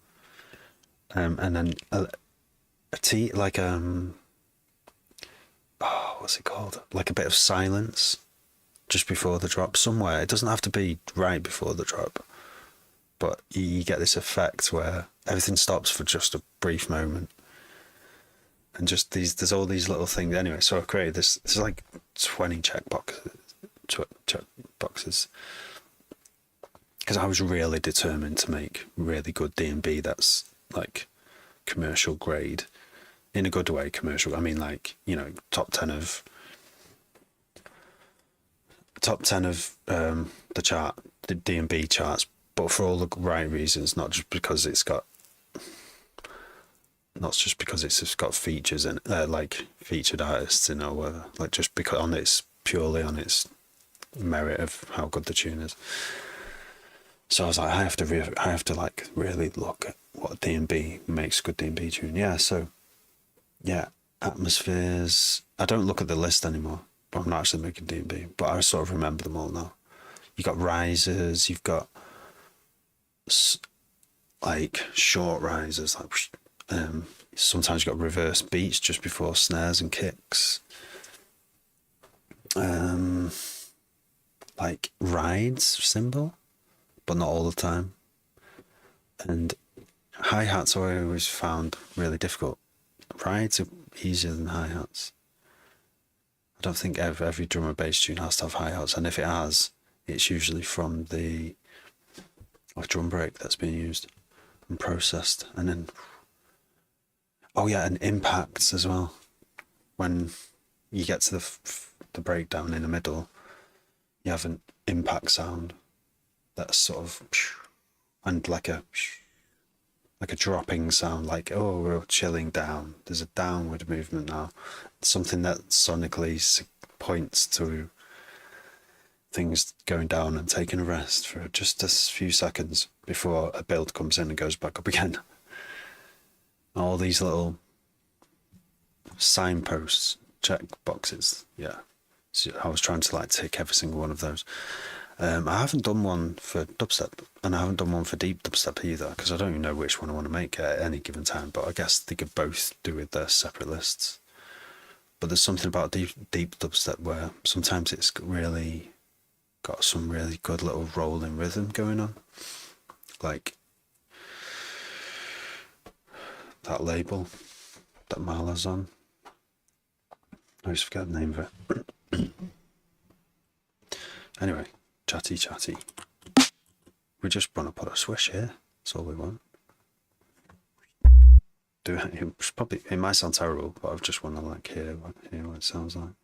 and then a T, like what's it called? Like a bit of silence just before the drop somewhere. It doesn't have to be right before the drop, but you get this effect where everything stops for just a brief moment, and just there's all these little things. Anyway, so I created this. There's like 20 check boxes, because I was really determined to make really good D&B that's like commercial grade, in a good way. Commercial, I mean, like, you know, top 10 of the chart, the D&B charts, but for all the right reasons, not just because it's got features and like featured artists, you know, like just because purely on its merit of how good the tune is. So I was like, I have to like really look at what D&B makes a good D&B tune. Yeah, so yeah, atmospheres. I don't look at the list anymore, but I'm not actually making D&B, but I sort of remember them all now. You've got risers, you've got like short risers, like sometimes you've got reverse beats just before snares and kicks. Like rides cymbal, but not all the time. And hi-hats I always found really difficult. Rides are easier than hi-hats. I don't think every drum or bass tune has to have hi-hats, and if it has, it's usually from the drum break that's being used and processed. And then, oh yeah, and impacts as well. When you get to the breakdown in the middle, you have an impact sound that's sort of, and like a dropping sound, like, oh, we're chilling down. There's a downward movement now. Something that sonically points to things going down and taking a rest for just a few seconds before a build comes in and goes back up again. All these little signposts, check boxes. Yeah. So I was trying to like tick every single one of those. I haven't done one for dubstep, and I haven't done one for deep dubstep either, because I don't even know which one I want to make at any given time, but I guess they could both do with their separate lists. But there's something about deep dubstep where sometimes it's really got some really good little rolling rhythm going on. Like that label that Marla's on. I always forget the name of it. Anyway, chatty. We just want to put a swish here. That's all we want. It might sound terrible, but I just want to like hear what it sounds like.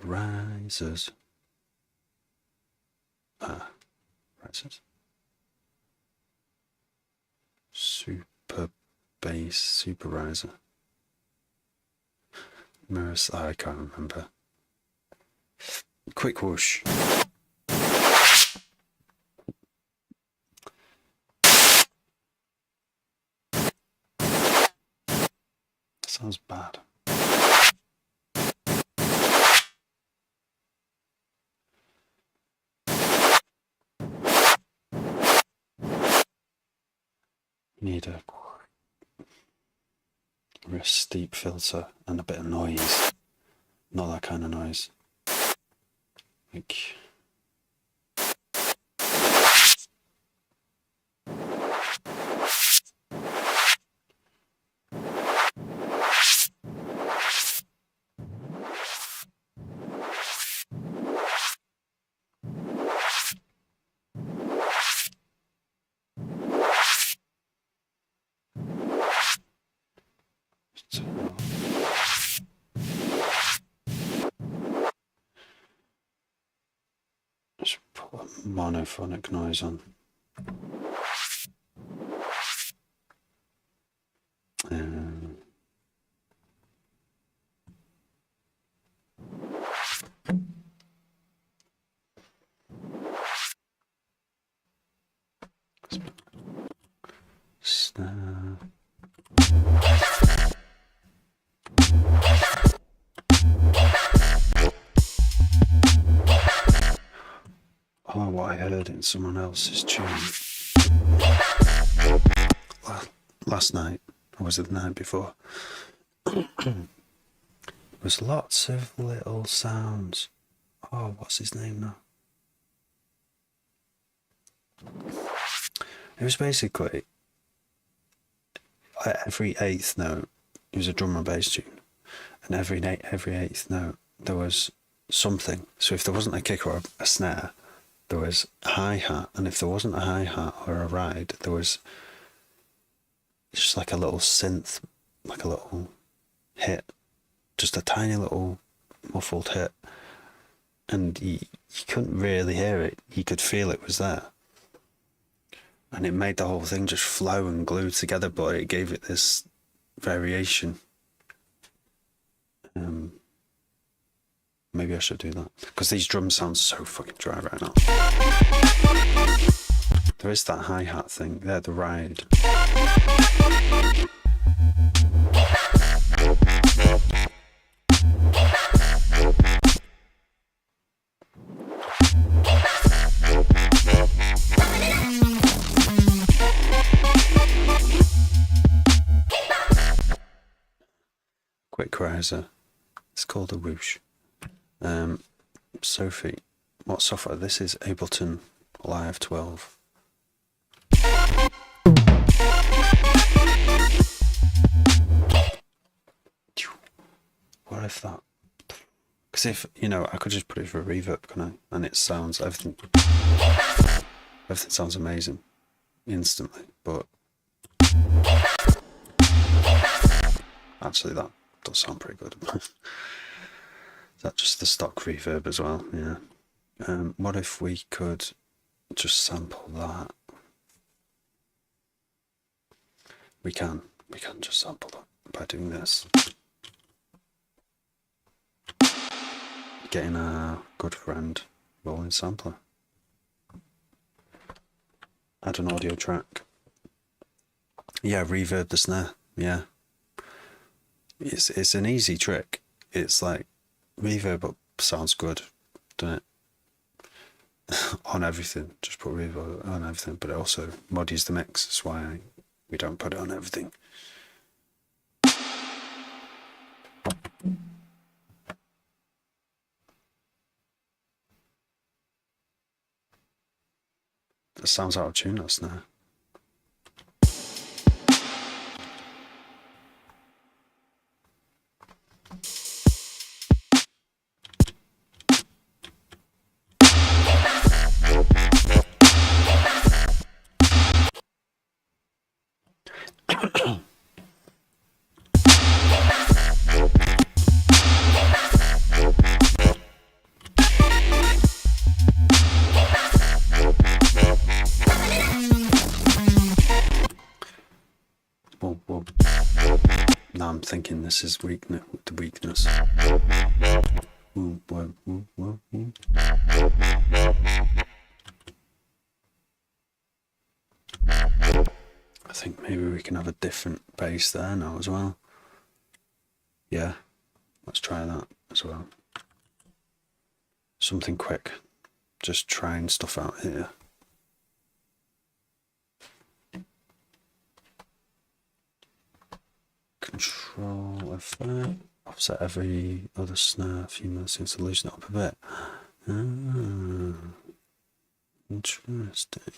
Risers. Risers. Super bass, super riser. Mirrors. I can't remember. Quick whoosh. Sounds bad. You need a steep filter and a bit of noise. Not that kind of noise. Like just put a monophonic noise on. Snare. Oh, what I heard in someone else's tune last night, or was it the night before? Was lots of little sounds. Oh, what's his name now? It was basically every eighth note. It was a drum and bass tune, and every eighth note there was something. So if there wasn't a kick or a snare, there was a hi-hat, and if there wasn't a hi-hat or a ride, there was just like a little synth, like a little hit, just a tiny little muffled hit, and you couldn't really hear it. You could feel it was there, and it made the whole thing just flow and glue together, but it gave it this variation. Maybe I should do that, because these drums sound so fucking dry right now. There is that hi-hat thing there, the ride. Quick riser. It's called a whoosh. Sophie, what software? This is Ableton Live 12. What if that? Because if, I could just put it for a reverb, can I? And it sounds, everything sounds amazing instantly, but actually that does sound pretty good. Is that just the stock reverb as well? Yeah. What if we could just sample that? We can just sample that by doing this. Getting our good friend rolling sampler. Add an audio track. Yeah, reverb the snare. Yeah. It's an easy trick. It's like reverb up sounds good, done it on everything, just put reverb on everything, but it also muddies the mix. That's why we don't put it on everything. That sounds out of tune, that snare. Whoa. Now I'm thinking this is the weakness. Whoa. I think maybe we can have a different bass there now as well. Yeah, let's try that as well. Something quick, just trying stuff out here. Control effect, offset every other snare a few minutes seems to loosen it up a bit. Interesting.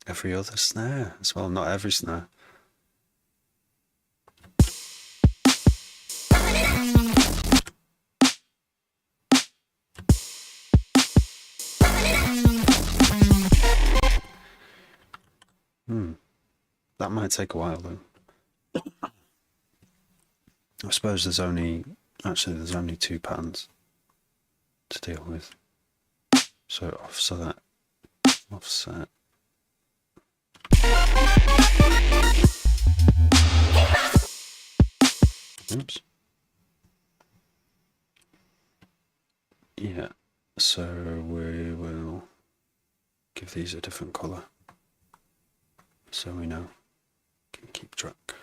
Every other snare as well, not every snare. That might take a while though. I suppose there's only two patterns to deal with. So offset. Oops. Yeah, so we will give these a different colour so we know, can keep track.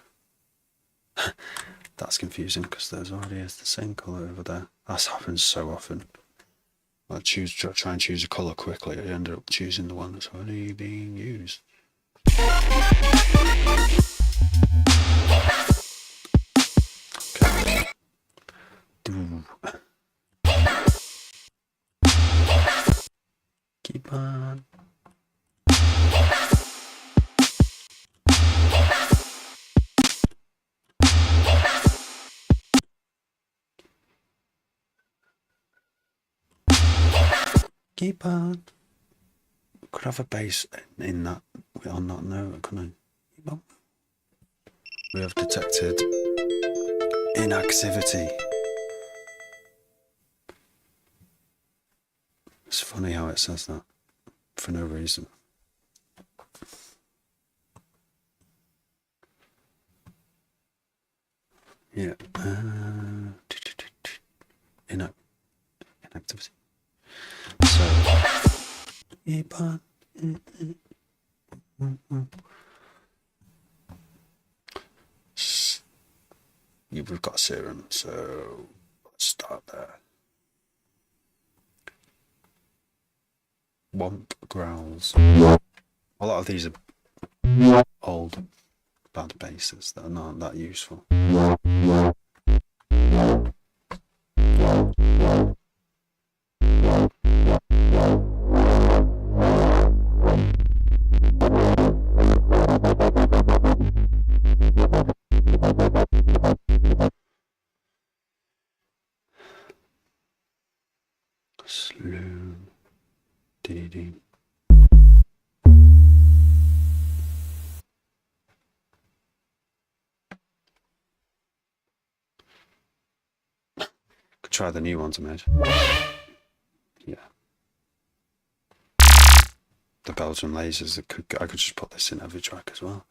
That's confusing because there's already is the same colour over there. That happens so often. I try and choose a colour quickly, I end up choosing the one that's already being used. Okay. Keep on. Keep on. Could have a bass in that on that note, couldn't I? Keep on. We have detected inactivity. It's funny how it says that for no reason. Yeah. Inactivity. So, keep on. We've got serum, so let's start there. Womp growls. A lot of these are old bad basses that are not that useful. Sloom. Dee. Could try the new ones I made. Yeah. The Belgian lasers, I could just put this in every track as well.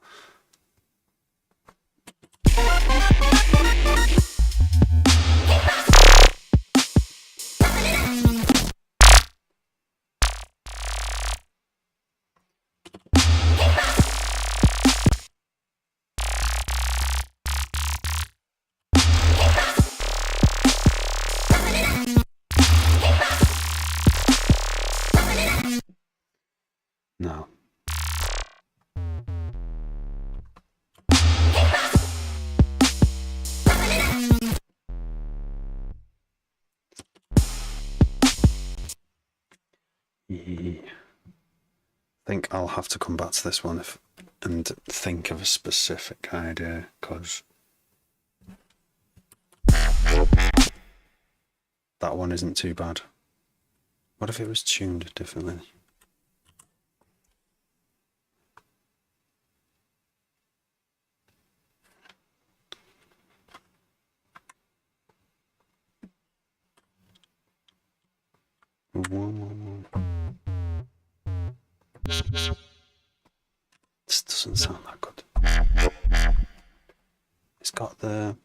I think I'll have to come back to this one and think of a specific idea, because that one isn't too bad. What if it was tuned differently? This doesn't sound that good. It's got the...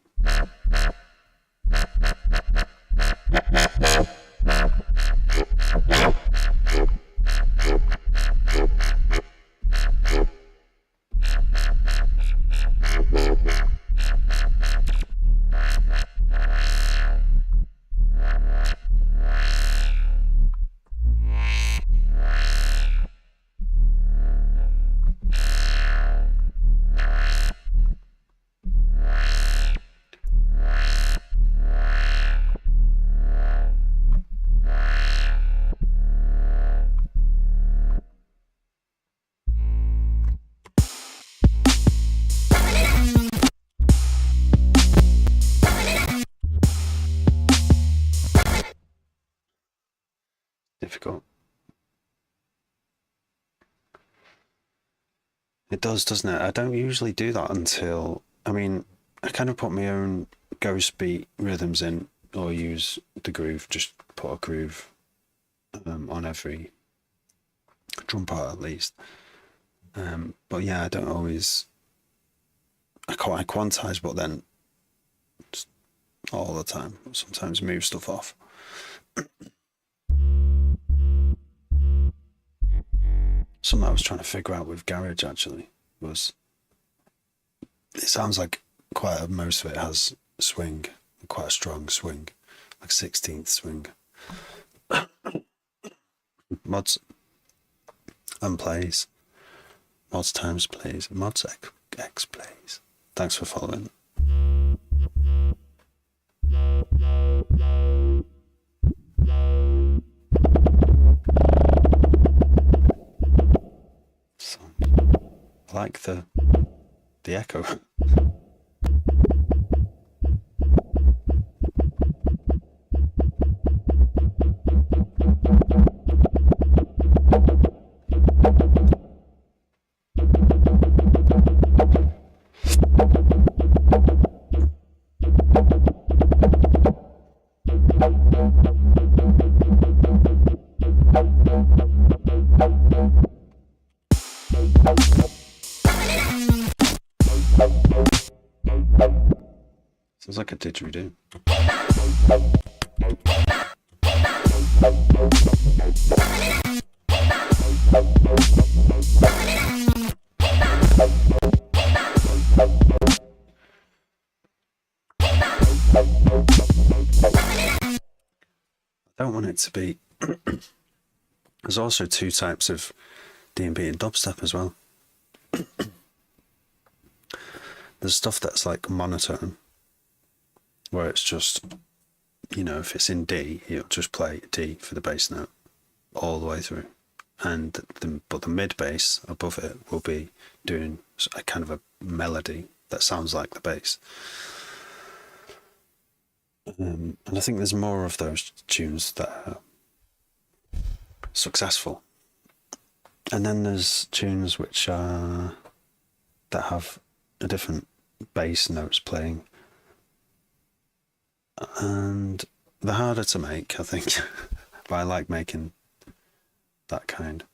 difficult. It does, doesn't it? I don't usually do that until, I mean, I kind of put my own ghost beat rhythms in, or use the groove, just put a groove on every drum part at least. But yeah, I don't always, I quantize, but then just all the time, sometimes move stuff off. Something I was trying to figure out with Garage actually was, it sounds like most of it has swing, quite a strong swing, like 16th swing. Mods and plays. Mods times plays. Mods X plays. Thanks for following. I like the echo. Sounds like a didgeridoo. I don't want it to be... There's also two types of D&B and dubstep as well. There's stuff that's like monotone, where it's just, you know, if it's in D, you'll just play D for the bass note all the way through, and but the mid bass above it will be doing a kind of a melody that sounds like the bass. And I think there's more of those tunes that are successful, and then there's tunes which are that have a different bass notes playing, and they're harder to make, I think. But I like making that kind.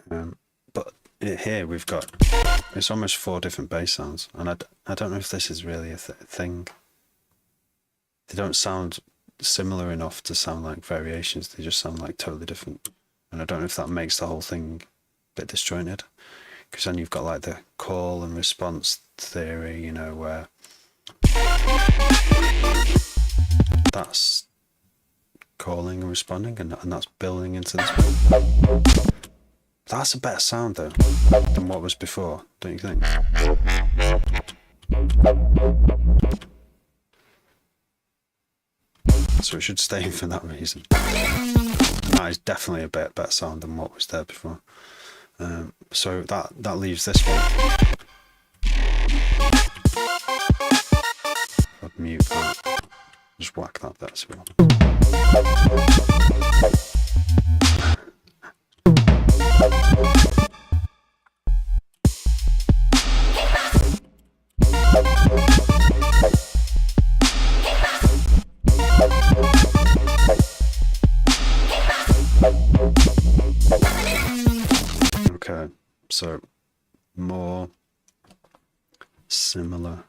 But here we've got, it's almost 4 different bass sounds, and I don't know if this is really a thing. They don't sound similar enough to sound like variations, they just sound like totally different. And I don't know if that makes the whole thing a bit disjointed, because then you've got like the call and response theory, you know, where that's calling and responding, and that's building into this one. That's a better sound though than what was before, don't you think? So it should stay for that reason. that is definitely a bit better sound than what was there before. So that leaves this one. I'd mute that. Just whack that bit as well. Okay, so more similar.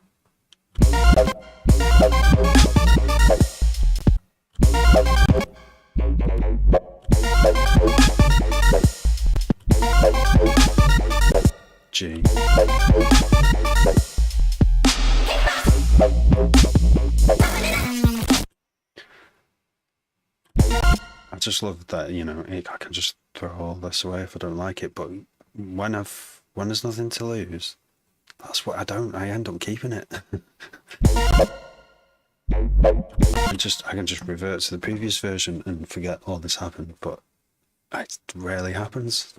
G. I just love that, you know, I can just throw all this away if I don't like it, but when there's nothing to lose, that's what I end up keeping it. I can just revert to the previous version and forget all this happened, but it rarely happens.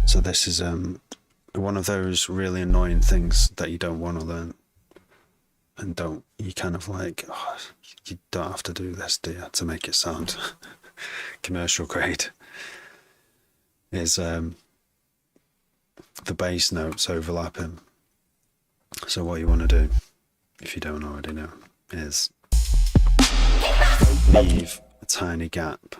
So this is one of those really annoying things that you don't want to learn, and you kind of like, oh, you don't have to do this, do you, to make it sound commercial grade, is the bass notes overlapping. So what you want to do, if you don't already know, is leave a tiny gap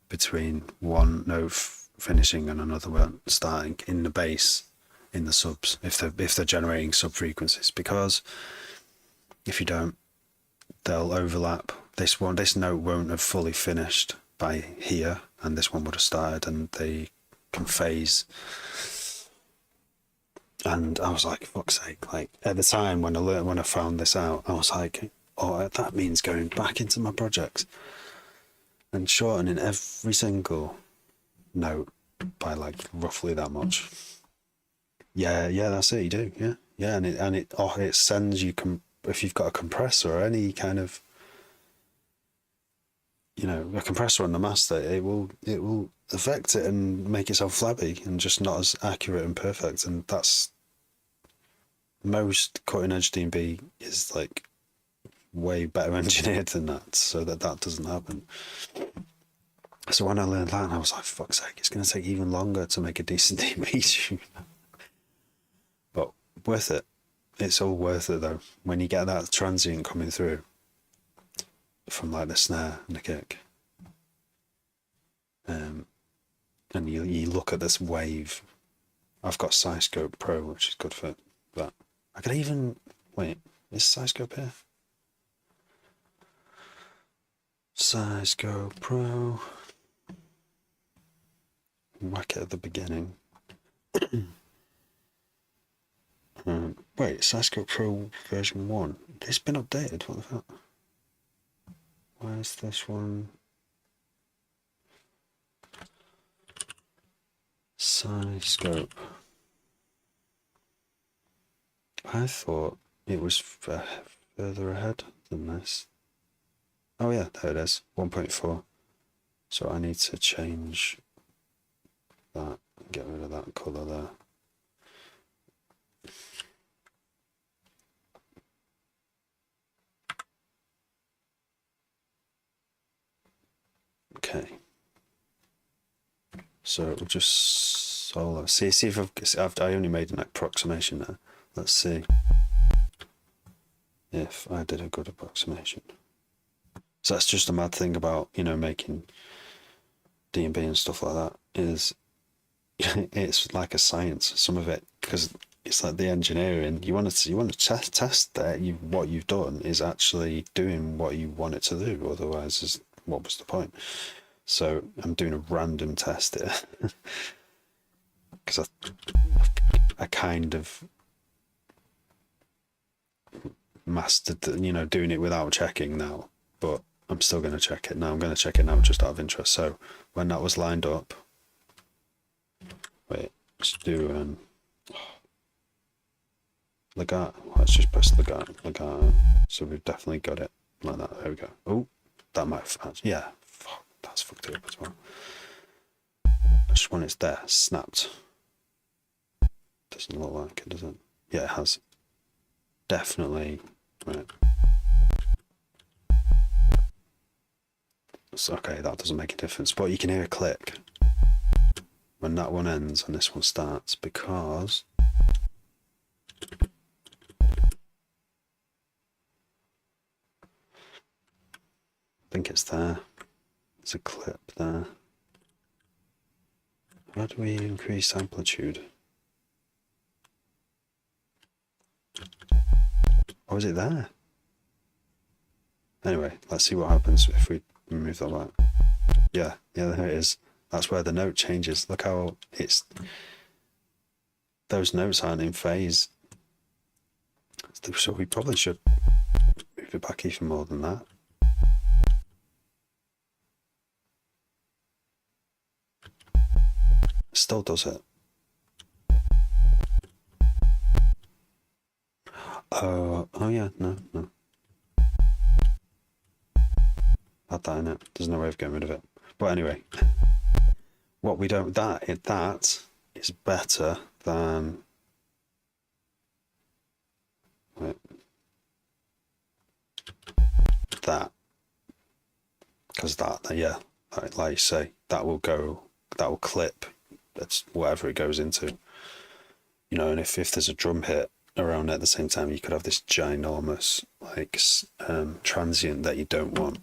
between one note finishing and another one starting in the bass, in the subs, if they're generating sub frequencies, because if you don't, they'll overlap. This note won't have fully finished by here, and this one would have started, and they can phase. And I was like, fuck's sake, like at the time when I found this out, I was like, oh, that means going back into my projects and shortening every single note by like roughly that much. Yeah, that's it. You do, yeah, and it sends you if you've got a compressor or any kind of, you know, a compressor on the master, it will affect it and make it sound flabby and just not as accurate and perfect. And that's most cutting edge D&B is like way better engineered than that, so that doesn't happen. So when I learned that, I was like, fuck's sake, it's going to take even longer to make a decent D&B tune. But worth it. It's all worth it though. When you get that transient coming through from like the snare and the kick, and you look at this wave. I've got Syscope Pro, which is good for that. I could even wait. Is Syscope here? Syscope Pro. Whack it at the beginning. Wait, Syscope Pro version 1. It's been updated. What the fuck? Why is this one? Syscope. I thought it was further ahead than this. Oh yeah, there it is. 1.4. So I need to change that. Get rid of that colour there. Okay. So we'll just solo. See if I only made an approximation there. Let's see if I did a good approximation. So that's just a mad thing about, you know, making D&B and stuff like that, is it's like a science. Some of it, because it's like the engineering. You want to test that what you've done is actually doing what you want it to do. Otherwise, what was the point? So I'm doing a random test here because I kind of mastered, doing it without checking now. But I'm still going to check it now. I'm going to check it now just out of interest. So when that was lined up, wait, let's do legato. Let's just press legato. So we've definitely got it like that. There we go. Oh, that might have, yeah. Fuck, that's fucked it up as well. Just when it's there, snapped. Doesn't look like it, does it? Yeah, it has. Definitely. Right. So, okay, that doesn't make a difference, but you can hear a click when that one ends and this one starts because I think it's there. There's a clip there. How do we increase amplitude? Oh, is it there? Anyway, let's see what happens if we move that back. Yeah, there it is. That's where the note changes. Look how those notes aren't in phase. So we probably should move it back even more than that. Still does it. Oh yeah, no. Add that in it. There's no way of getting rid of it. But anyway, what we don't, that is better than, wait, that. Because that, yeah, like you say, that will clip. That's whatever it goes into. And if there's a drum hit around at the same time, you could have this ginormous transient that you don't want,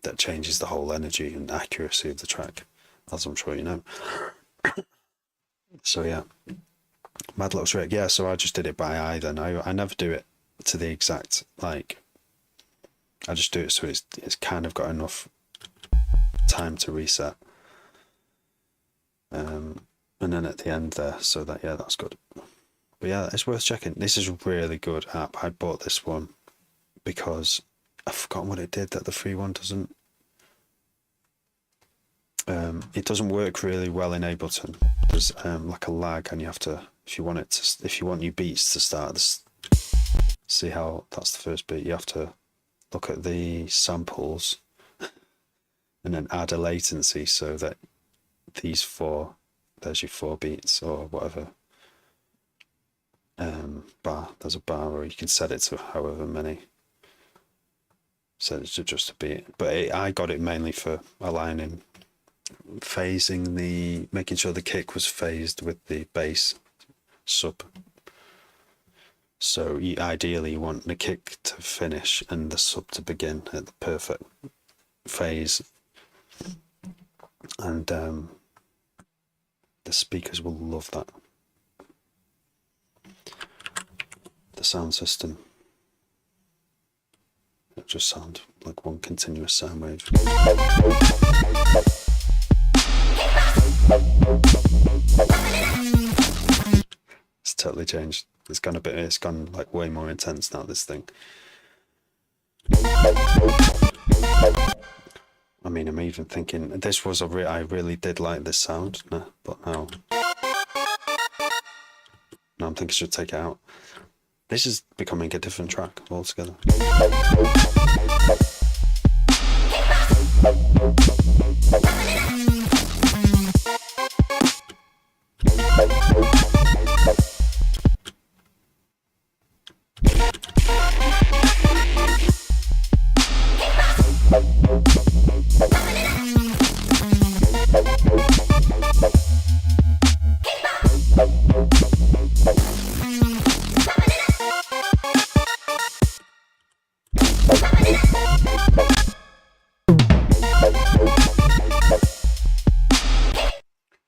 that changes the whole energy and accuracy of the track, as I'm sure you know. So yeah, Madlock's Rick. Yeah, so I just did it by eye then. I never do it to the exact, I just do it so it's kind of got enough time to reset. And then at the end there, so that, yeah, that's good. But yeah, it's worth checking. This is a really good app. I bought this one because I've forgotten what it did that the free one doesn't. It doesn't work really well in Ableton. There's like a lag, and you have to, if you want new beats to start, see how that's the first beat. You have to look at the samples and then add a latency so that there's your 4 beats or whatever. Bar. There's a bar where you can set it to however many. Set it to just a beat. But I got it mainly for aligning, making sure the kick was phased with the bass sub. So ideally you want the kick to finish and the sub to begin at the perfect phase. And the speakers will love that. The sound system. It just sound like one continuous sound wave. It's totally changed. It's gone like way more intense now, this thing. I mean, I'm even thinking this was I really did like this sound, but now I'm thinking I should take it out. This is becoming a different track altogether.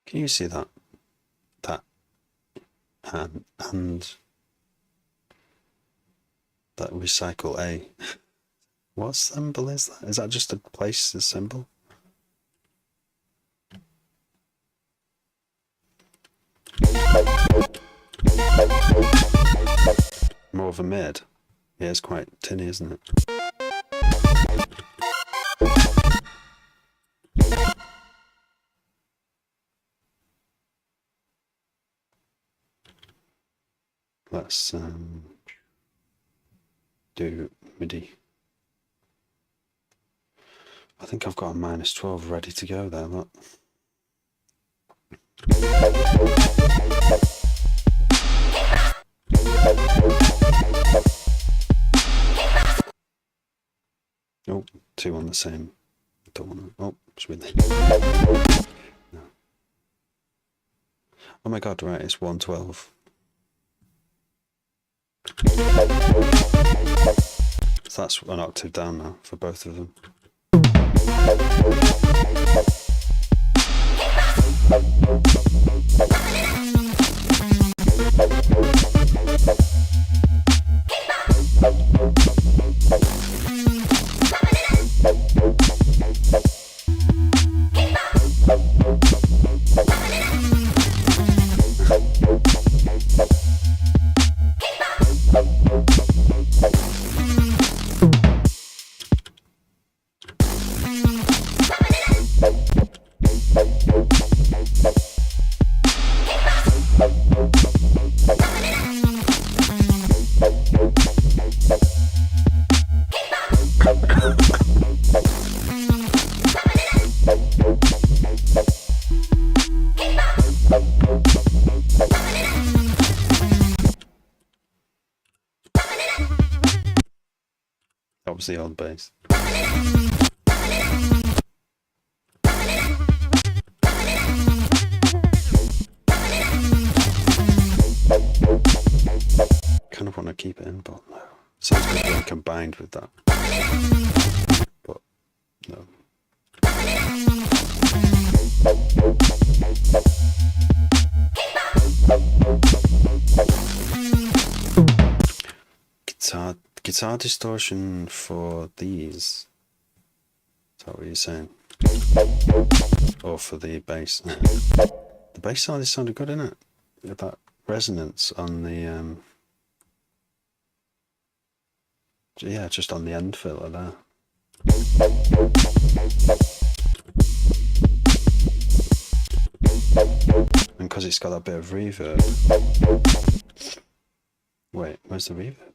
Can you see that? and that recycle A. What symbol is that? Is that just a place symbol? More of a mid. Yeah, it's quite tinny, isn't it? Let's do MIDI. I think I've got a -12 ready to go there, look. Oh, two on the same. Don't want to. Oh, it's really. No. Oh my god, right, it's 112. So that's an octave down now for both of them. That was the old bass. Kind of want to keep it in, but no. Sounds good when combined with that. But no. Guitar distortion for these. Is that what you're saying? Or for the bass? The bass sounded good, innit? That resonance on the yeah, just on the end filler there. And because it's got that bit of reverb. Wait, where's the reverb?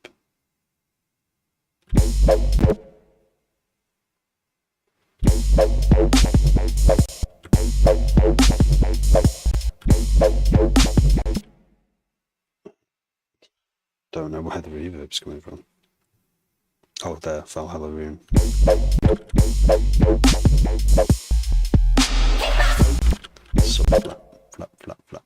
Don't know where the reverb's coming from. Oh, there, Valhalla Rune. So flap, flap, flap, flap.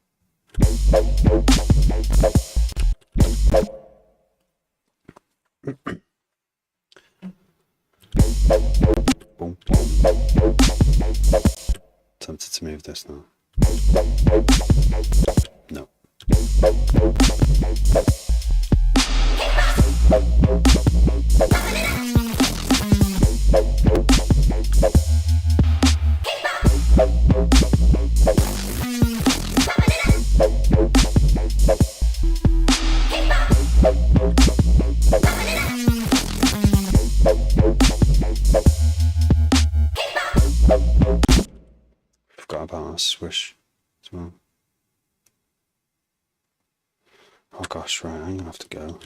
Boom, boom. Tempted to move this now. No. Forgot about our swish as well. Oh gosh, right, I'm gonna have to go.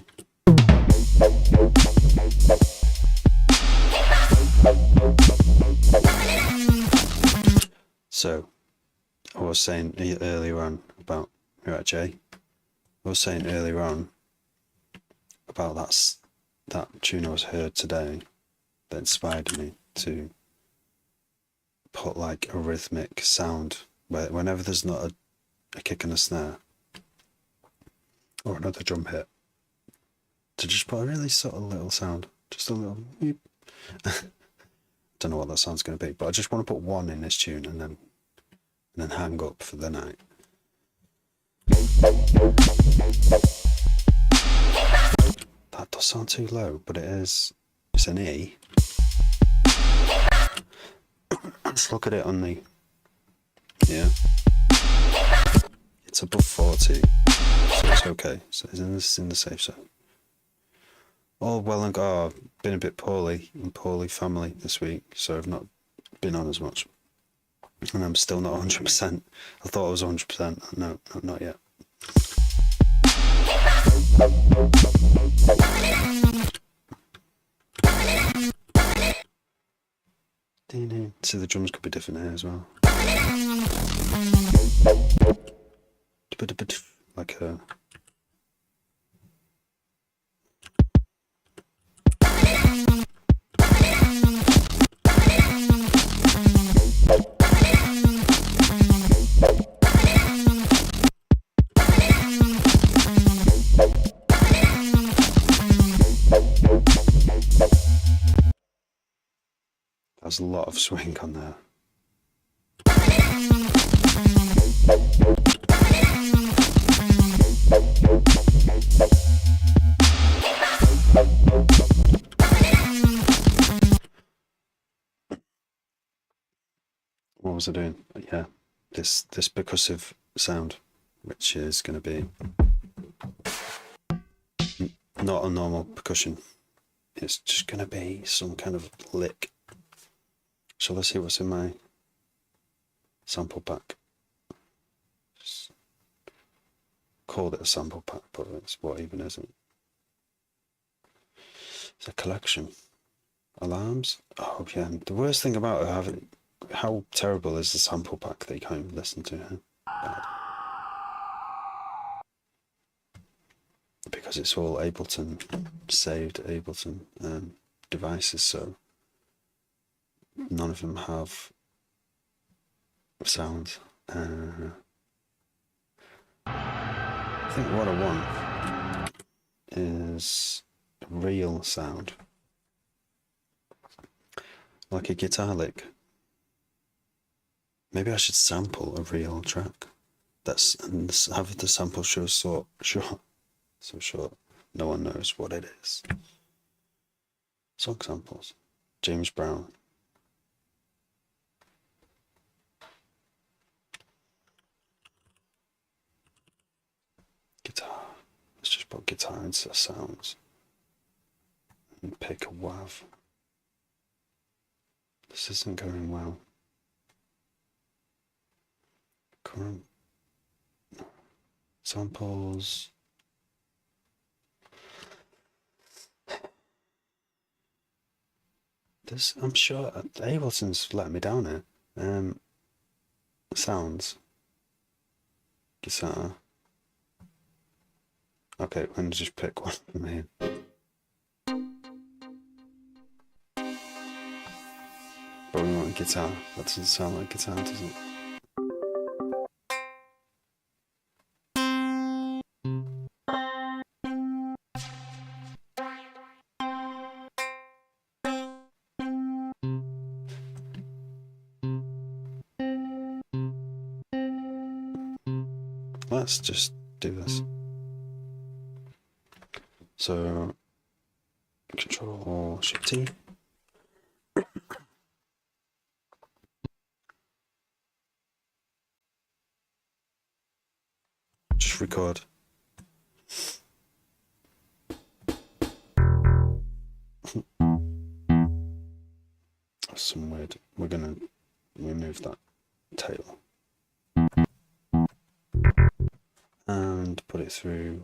So, I was saying earlier on about, right, Jay? I was saying earlier on about that tune I was heard today that inspired me to put like a rhythmic sound where whenever there's not a kick and a snare or another drum hit, to just put a really subtle little sound, just a little beep. Don't know what that sound's going to be, but I just want to put one in this tune and then hang up for the night. That does sound too low, but it's an E. Let's look at it on the, yeah. It's above 40, so it's okay. So it's in the safe zone. All well and good. Oh, I've been a bit poorly family this week, so I've not been on as much. And I'm still not 100%. I thought I was 100%. No, not yet. So the drums could be different here as well. Like a... There's a lot of swing on there. What was I doing? Yeah, this percussive sound, which is going to be not a normal percussion. It's just going to be some kind of lick. So let's see what's in my sample pack. Just called it a sample pack, but it's what even is it? It's a collection. Alarms? Oh yeah, the worst thing about it, how terrible is the sample pack that you can't even listen to? Huh? Bad. Because it's all Ableton, saved Ableton devices, so none of them have sound. I think what I want is a real sound, like a guitar lick. Maybe I should sample a real track. And have the sample show so short, no one knows what it is. Song samples. James Brown. Guitar. Let's just put guitar into sounds and pick a WAV. This isn't going well. Current samples. This, I'm sure Ableton's let me down here. Sounds. Guitar. Okay, I'm gonna just pick one from here. But we want guitar. That doesn't sound like guitar, does it? Let's just do this. So, Control Shift T. Just record. Some weird. We're gonna remove that tail and put it through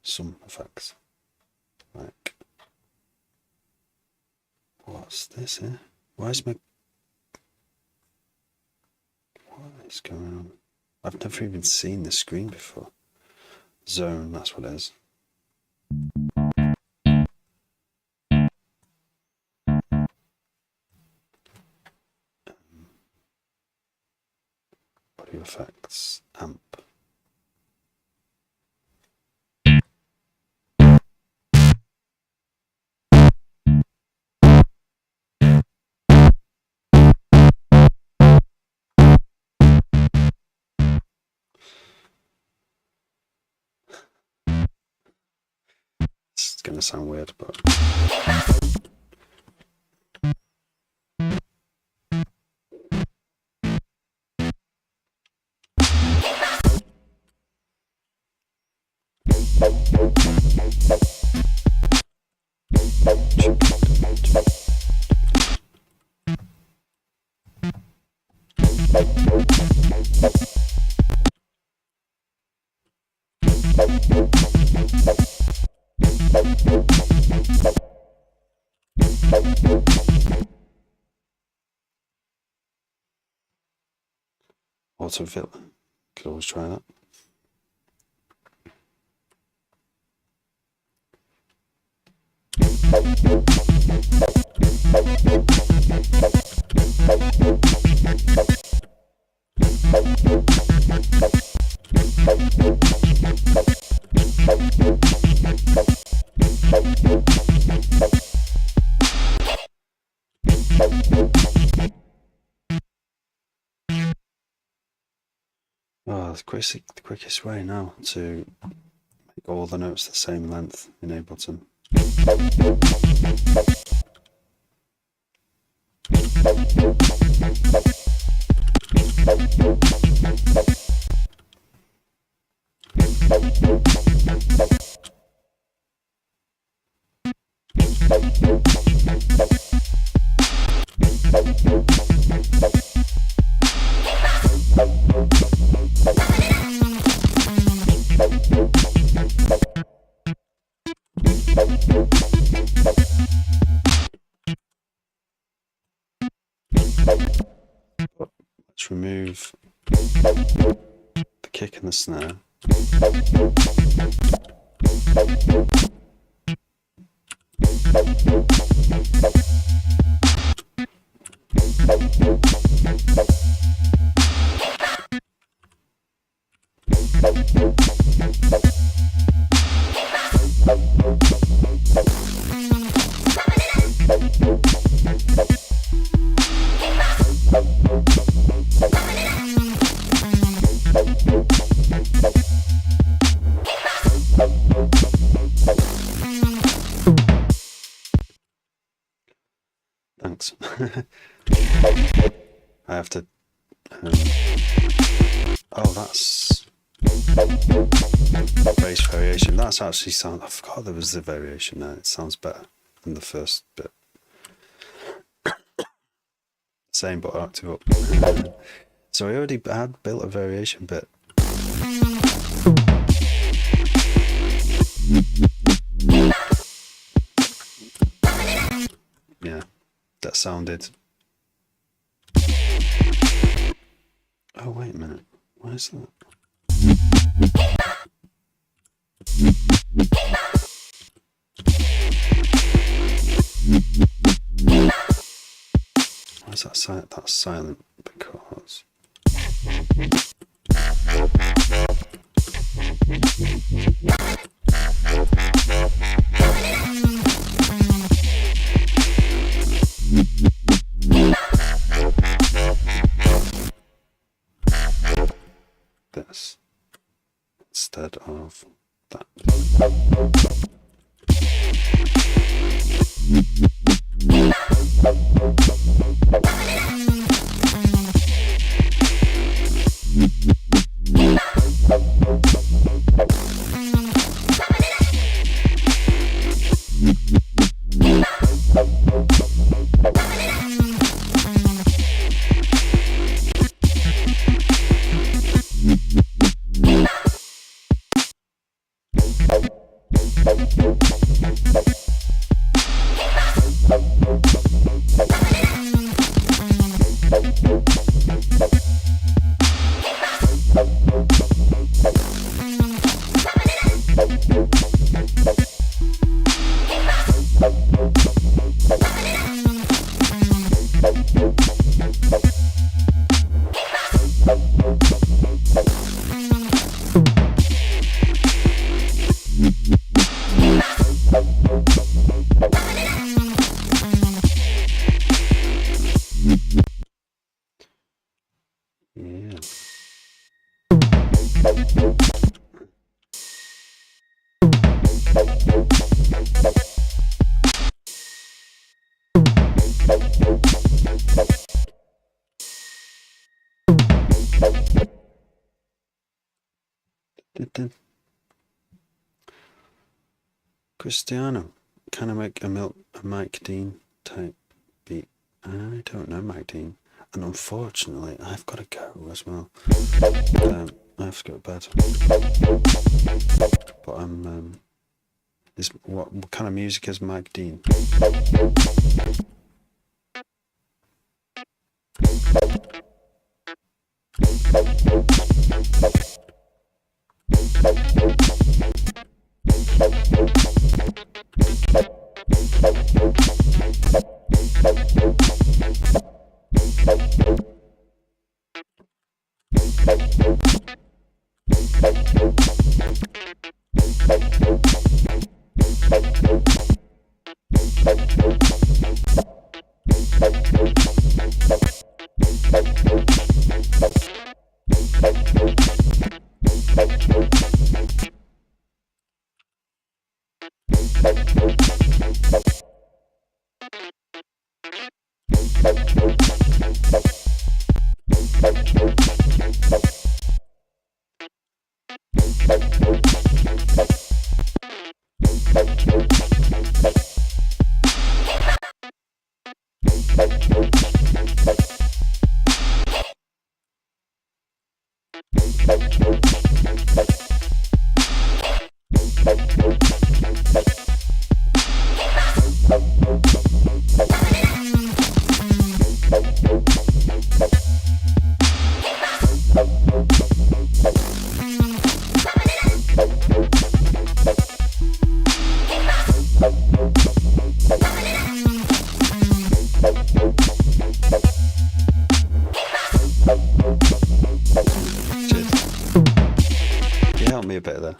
some effects. Like, what's this here? Why is my... What is going on? I've never even seen this screen before. Zone, that's what it is. Audio effects, amp. going to sound weird, but... Autofill. Could always try that. Oh, the quickest way now to make all the notes the same length in Ableton. Let's remove the kick and the snare. Thanks. I have to... oh, that's... bass variation. That's actually sound... I forgot there was the variation there. It sounds better than the first bit. Same but octave up. So I already had built a variation bit. Yeah, that sounded... oh, wait a minute. Why is that? Why is that silent? That's silent because... this instead of that. Yeah. Cristiano, can I make a Mike Dean type beat? I don't know Mike Dean, and unfortunately I've got to go as well. I have to go to bed. But what kind of music is Mike Dean? Help me a bit there.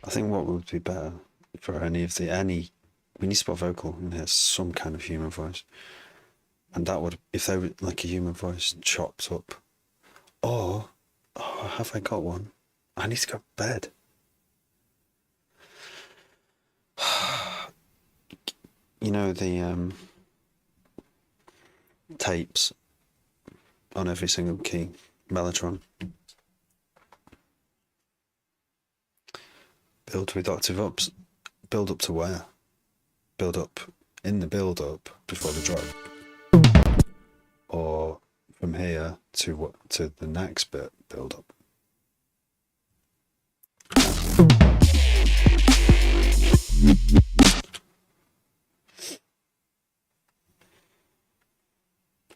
I think what would be better for we need to put vocal in here, some kind of human voice, and that would, if they were like a human voice chopped up, or have I got one? I need to go to bed. You know the tapes on every single key, Mellotron. Build with octave ups. Build up to where? Build up in the build up before the drop, or from here to the next bit build up.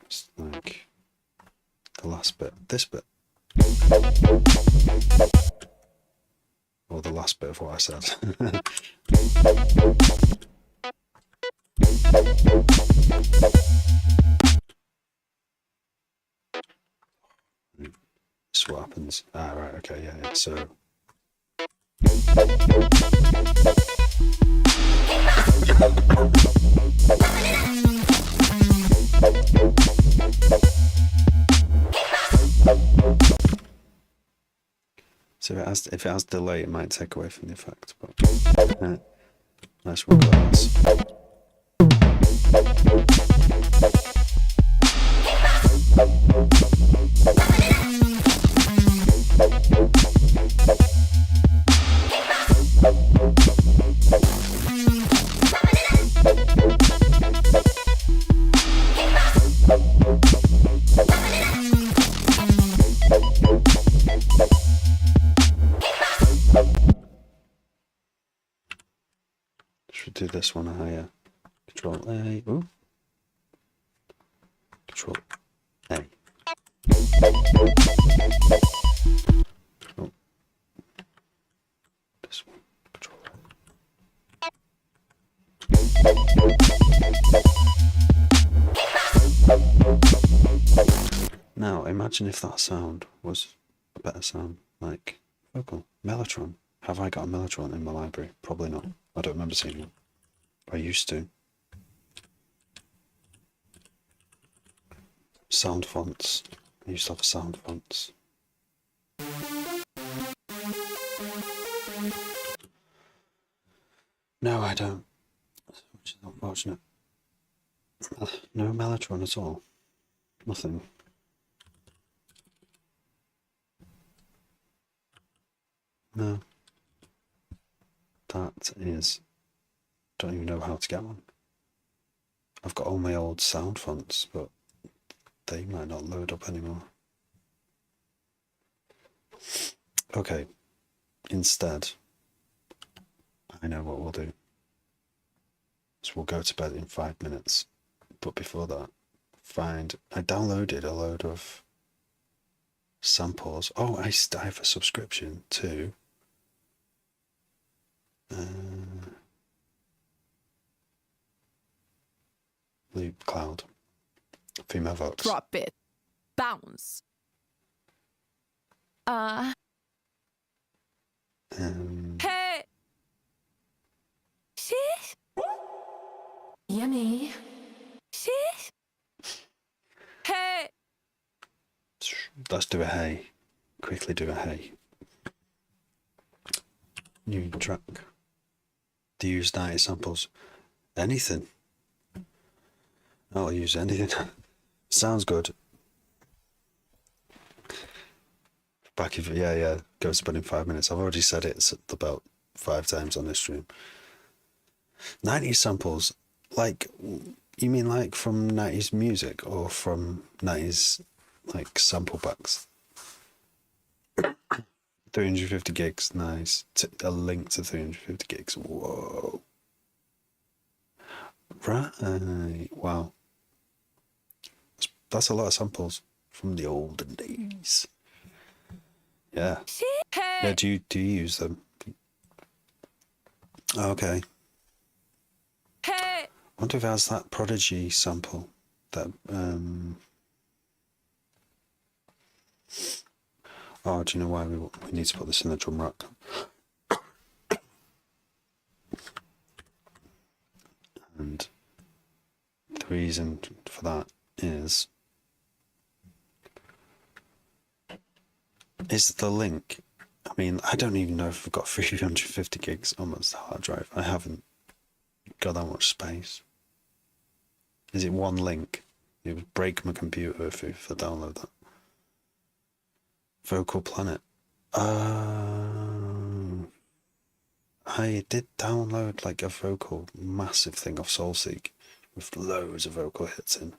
It's like the last bit, this bit, or the last bit of what I said. This is what happens. Right, okay, yeah. So if it has delay, it might take away from the effect. But nice one, guys. Should do this one higher. Control A. Ooh. Control A. Oh. This one. Control A. Now imagine if that sound was a better sound, like vocal. Mellotron. Have I got a Mellotron in my library? Probably not. I don't remember seeing one. I used to. Sound fonts. I used to have sound fonts. No, I don't. Which is unfortunate. No Mellotron at all. Nothing. No. That is... Don't even know how to get one. I've got all my old sound fonts, but they might not load up anymore. Okay. Instead, I know what we'll do. So we'll go to bed in 5 minutes. But before that, I downloaded a load of samples. Oh, I have a subscription to Loop Cloud. Female vox. Drop it. Bounce. Hey. Shish. Yummy. Shish. Hey. Let's do a hey. Quickly do a hey. New track. Do you use 90 samples? Anything. I'll use anything. Sounds good. Back if yeah. Goes to bed in 5 minutes. I've already said it about 5 times on this stream. 90 samples, like, you mean like from 90s music or from 90s like sample packs? 350 gigs, nice. A link to 350 gigs. Whoa. Right. Wow. That's a lot of samples from the olden days. Yeah. Yeah, do you use them? Okay. I wonder if it has that Prodigy sample. That Oh, do you know why we need to put this in the drum rack? And the reason for that is the link. I mean, I don't even know if I've got 350 gigs on my hard drive. I haven't got that much space. Is it one link? It would break my computer if I download that. Vocal Planet. I did download like a vocal massive thing off Soulseek with loads of vocal hits in.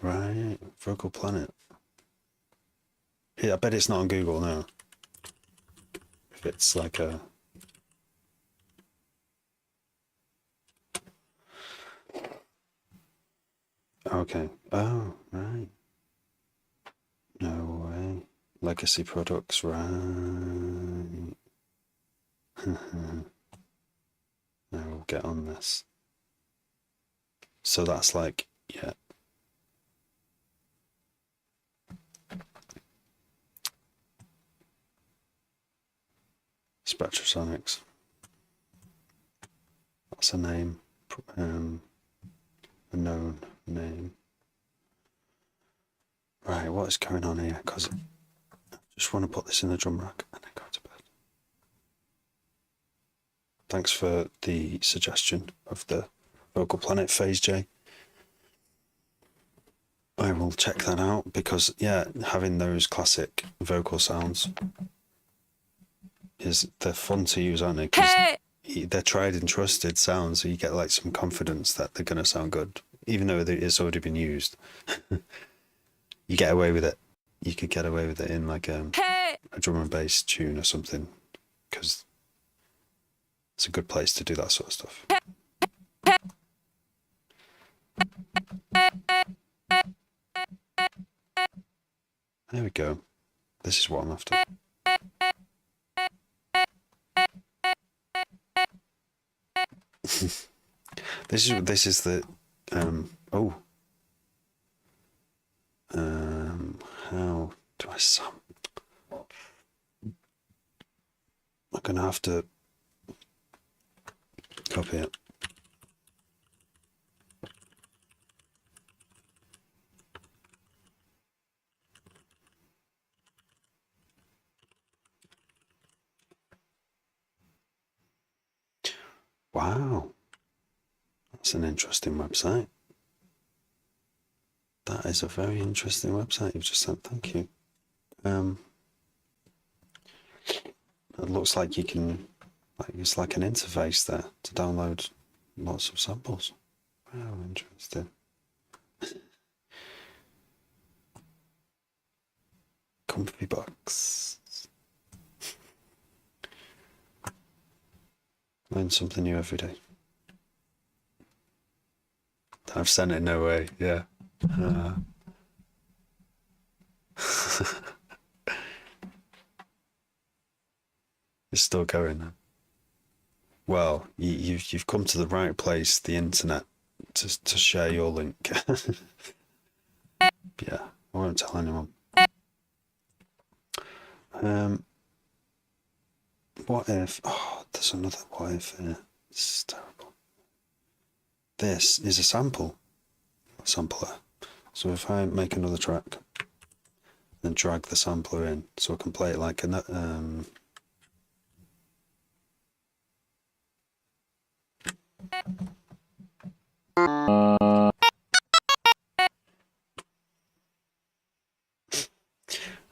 Right, Vocal Planet. Yeah, I bet it's not on Google now. If it's like a... Okay. Oh, right. No way. Legacy products, right. I will get on this. So that's like, yeah. Spectrasonics. That's a name. A known name. Right, what is going on here? Because I just want to put this in the drum rack and then go to bed. Thanks for the suggestion of the Vocal Planet Phase J. I will check that out because, yeah, having those classic vocal sounds they're fun to use, aren't they? 'Cause they're tried and trusted sounds, so you get like some confidence that they're going to sound good, even though it's already been used. You get away with it. You could get away with it in like a drum and bass tune or something, because it's a good place to do that sort of stuff. There we go. This is what I'm after. This is the how do I sound? I'm gonna have to copy it. That's an interesting website. That is a very interesting website you've just sent. Thank you. It looks like you can, it's like an interface there to download lots of samples. Wow, interesting. Comfy box. Learn something new every day. I've sent it, no way, yeah. It's still going then. Well, you've come to the right place, the internet, to share your link. Yeah, I won't tell anyone. What if? Oh, there's another what if here. This is terrible. This is a sampler. So if I make another track, then drag the sampler in, so I can play it like a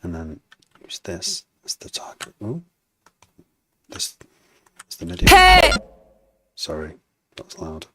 and then use this as the target. Ooh, this is the MIDI. Hey! Sorry, that's loud.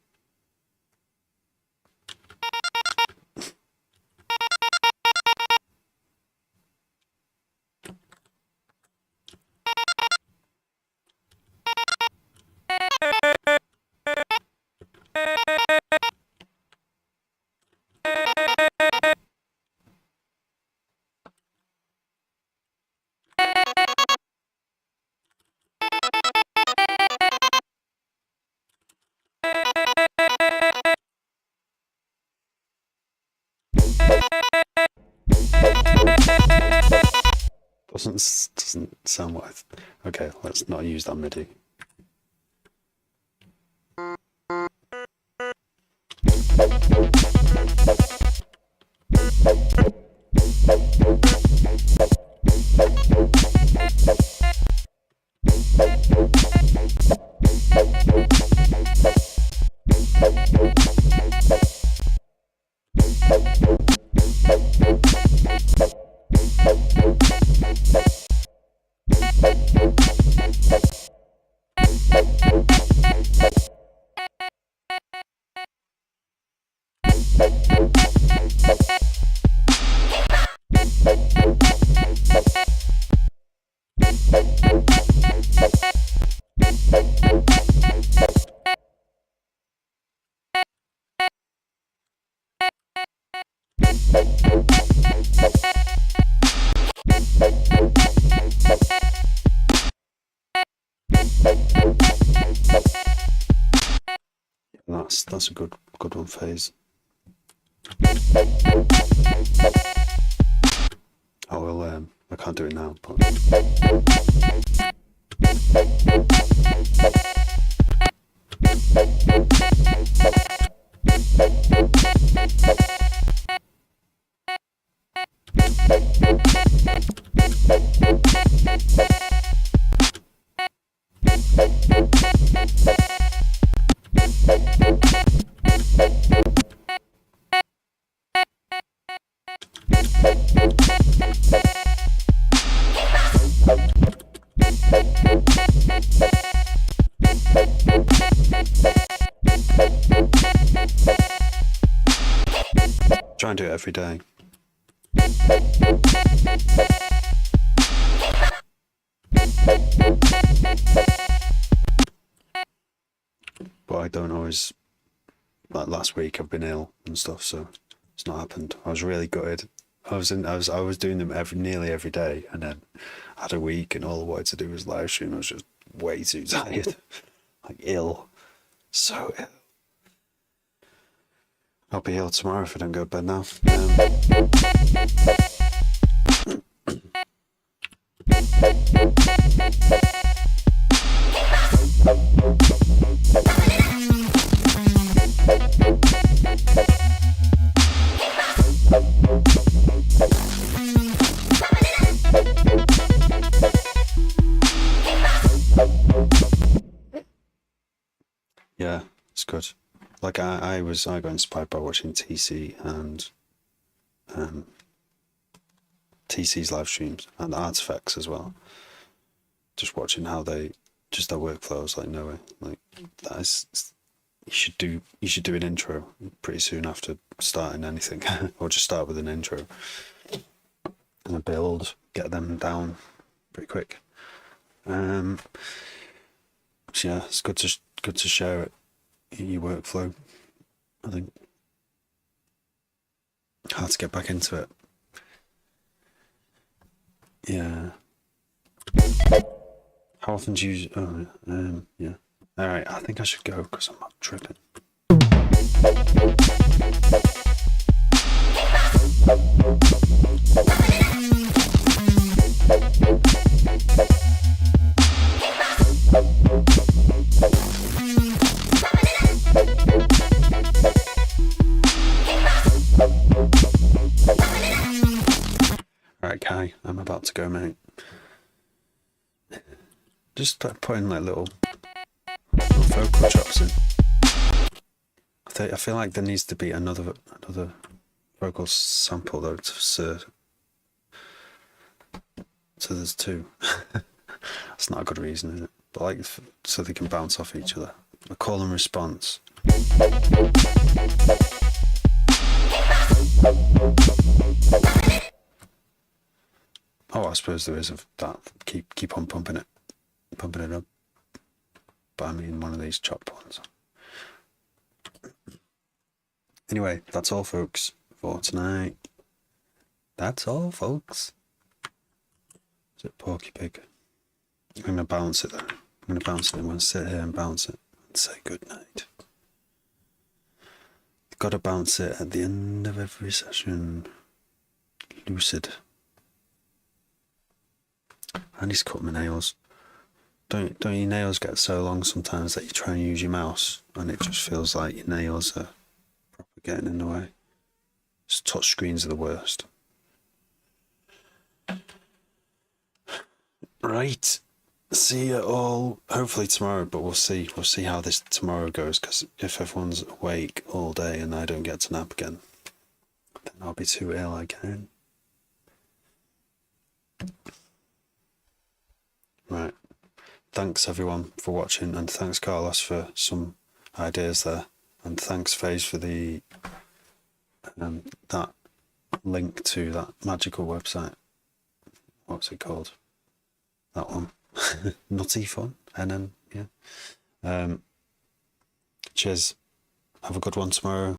Doesn't sound what okay, let's not use that MIDI. That's a good one, Phase. I will. I can't do it now, but. Try and do it every day. But I don't always, like last week I've been ill and stuff, so it's not happened. I was really gutted. I was doing them nearly every day, and then I had a week and all I wanted to do was live stream. I was just way too tired. Like ill. So ill. I'll be ill tomorrow if I don't go to bed now. Yeah, it's good. Like I got inspired by watching TC and TC's live streams and Artifacts as well. Just watching how their workflows, like Noah, like that is. You should do an intro pretty soon after starting anything, or just start with an intro and a build, get them down pretty quick. So yeah, it's good to share it in your workflow. I think hard to get back into it. Yeah. How often do you? Oh, yeah. All right, I think I should go because I'm not tripping. All right, Kai, I'm about to go, mate. Just putting like little vocal chops in. I feel like there needs to be another vocal sample though so there's two. That's not a good reason, is it? But like so they can bounce off each other. A call and response. Oh, I suppose there is of that. Keep on pumping it up. But I mean one of these chopped ones. Anyway, that's all, folks, for tonight. That's all, folks. Is it Porky Pig? I'm going to bounce it, though. I'm going to sit here and bounce it and say good night. Got to bounce it at the end of every session. Lucid. I need to cut my nails. Don't your nails get so long sometimes that you try and use your mouse and it just feels like your nails are getting in the way? Just touch screens are the worst. Right. See you all hopefully tomorrow, but we'll see how this tomorrow goes, because if everyone's awake all day and I don't get to nap again, then I'll be too ill again. Right. Thanks everyone for watching, and thanks Carlos for some ideas there. And thanks, FaZe, for the that link to that magical website. What's it called? That one. Nutty Fun. And then, yeah. Cheers. Have a good one tomorrow.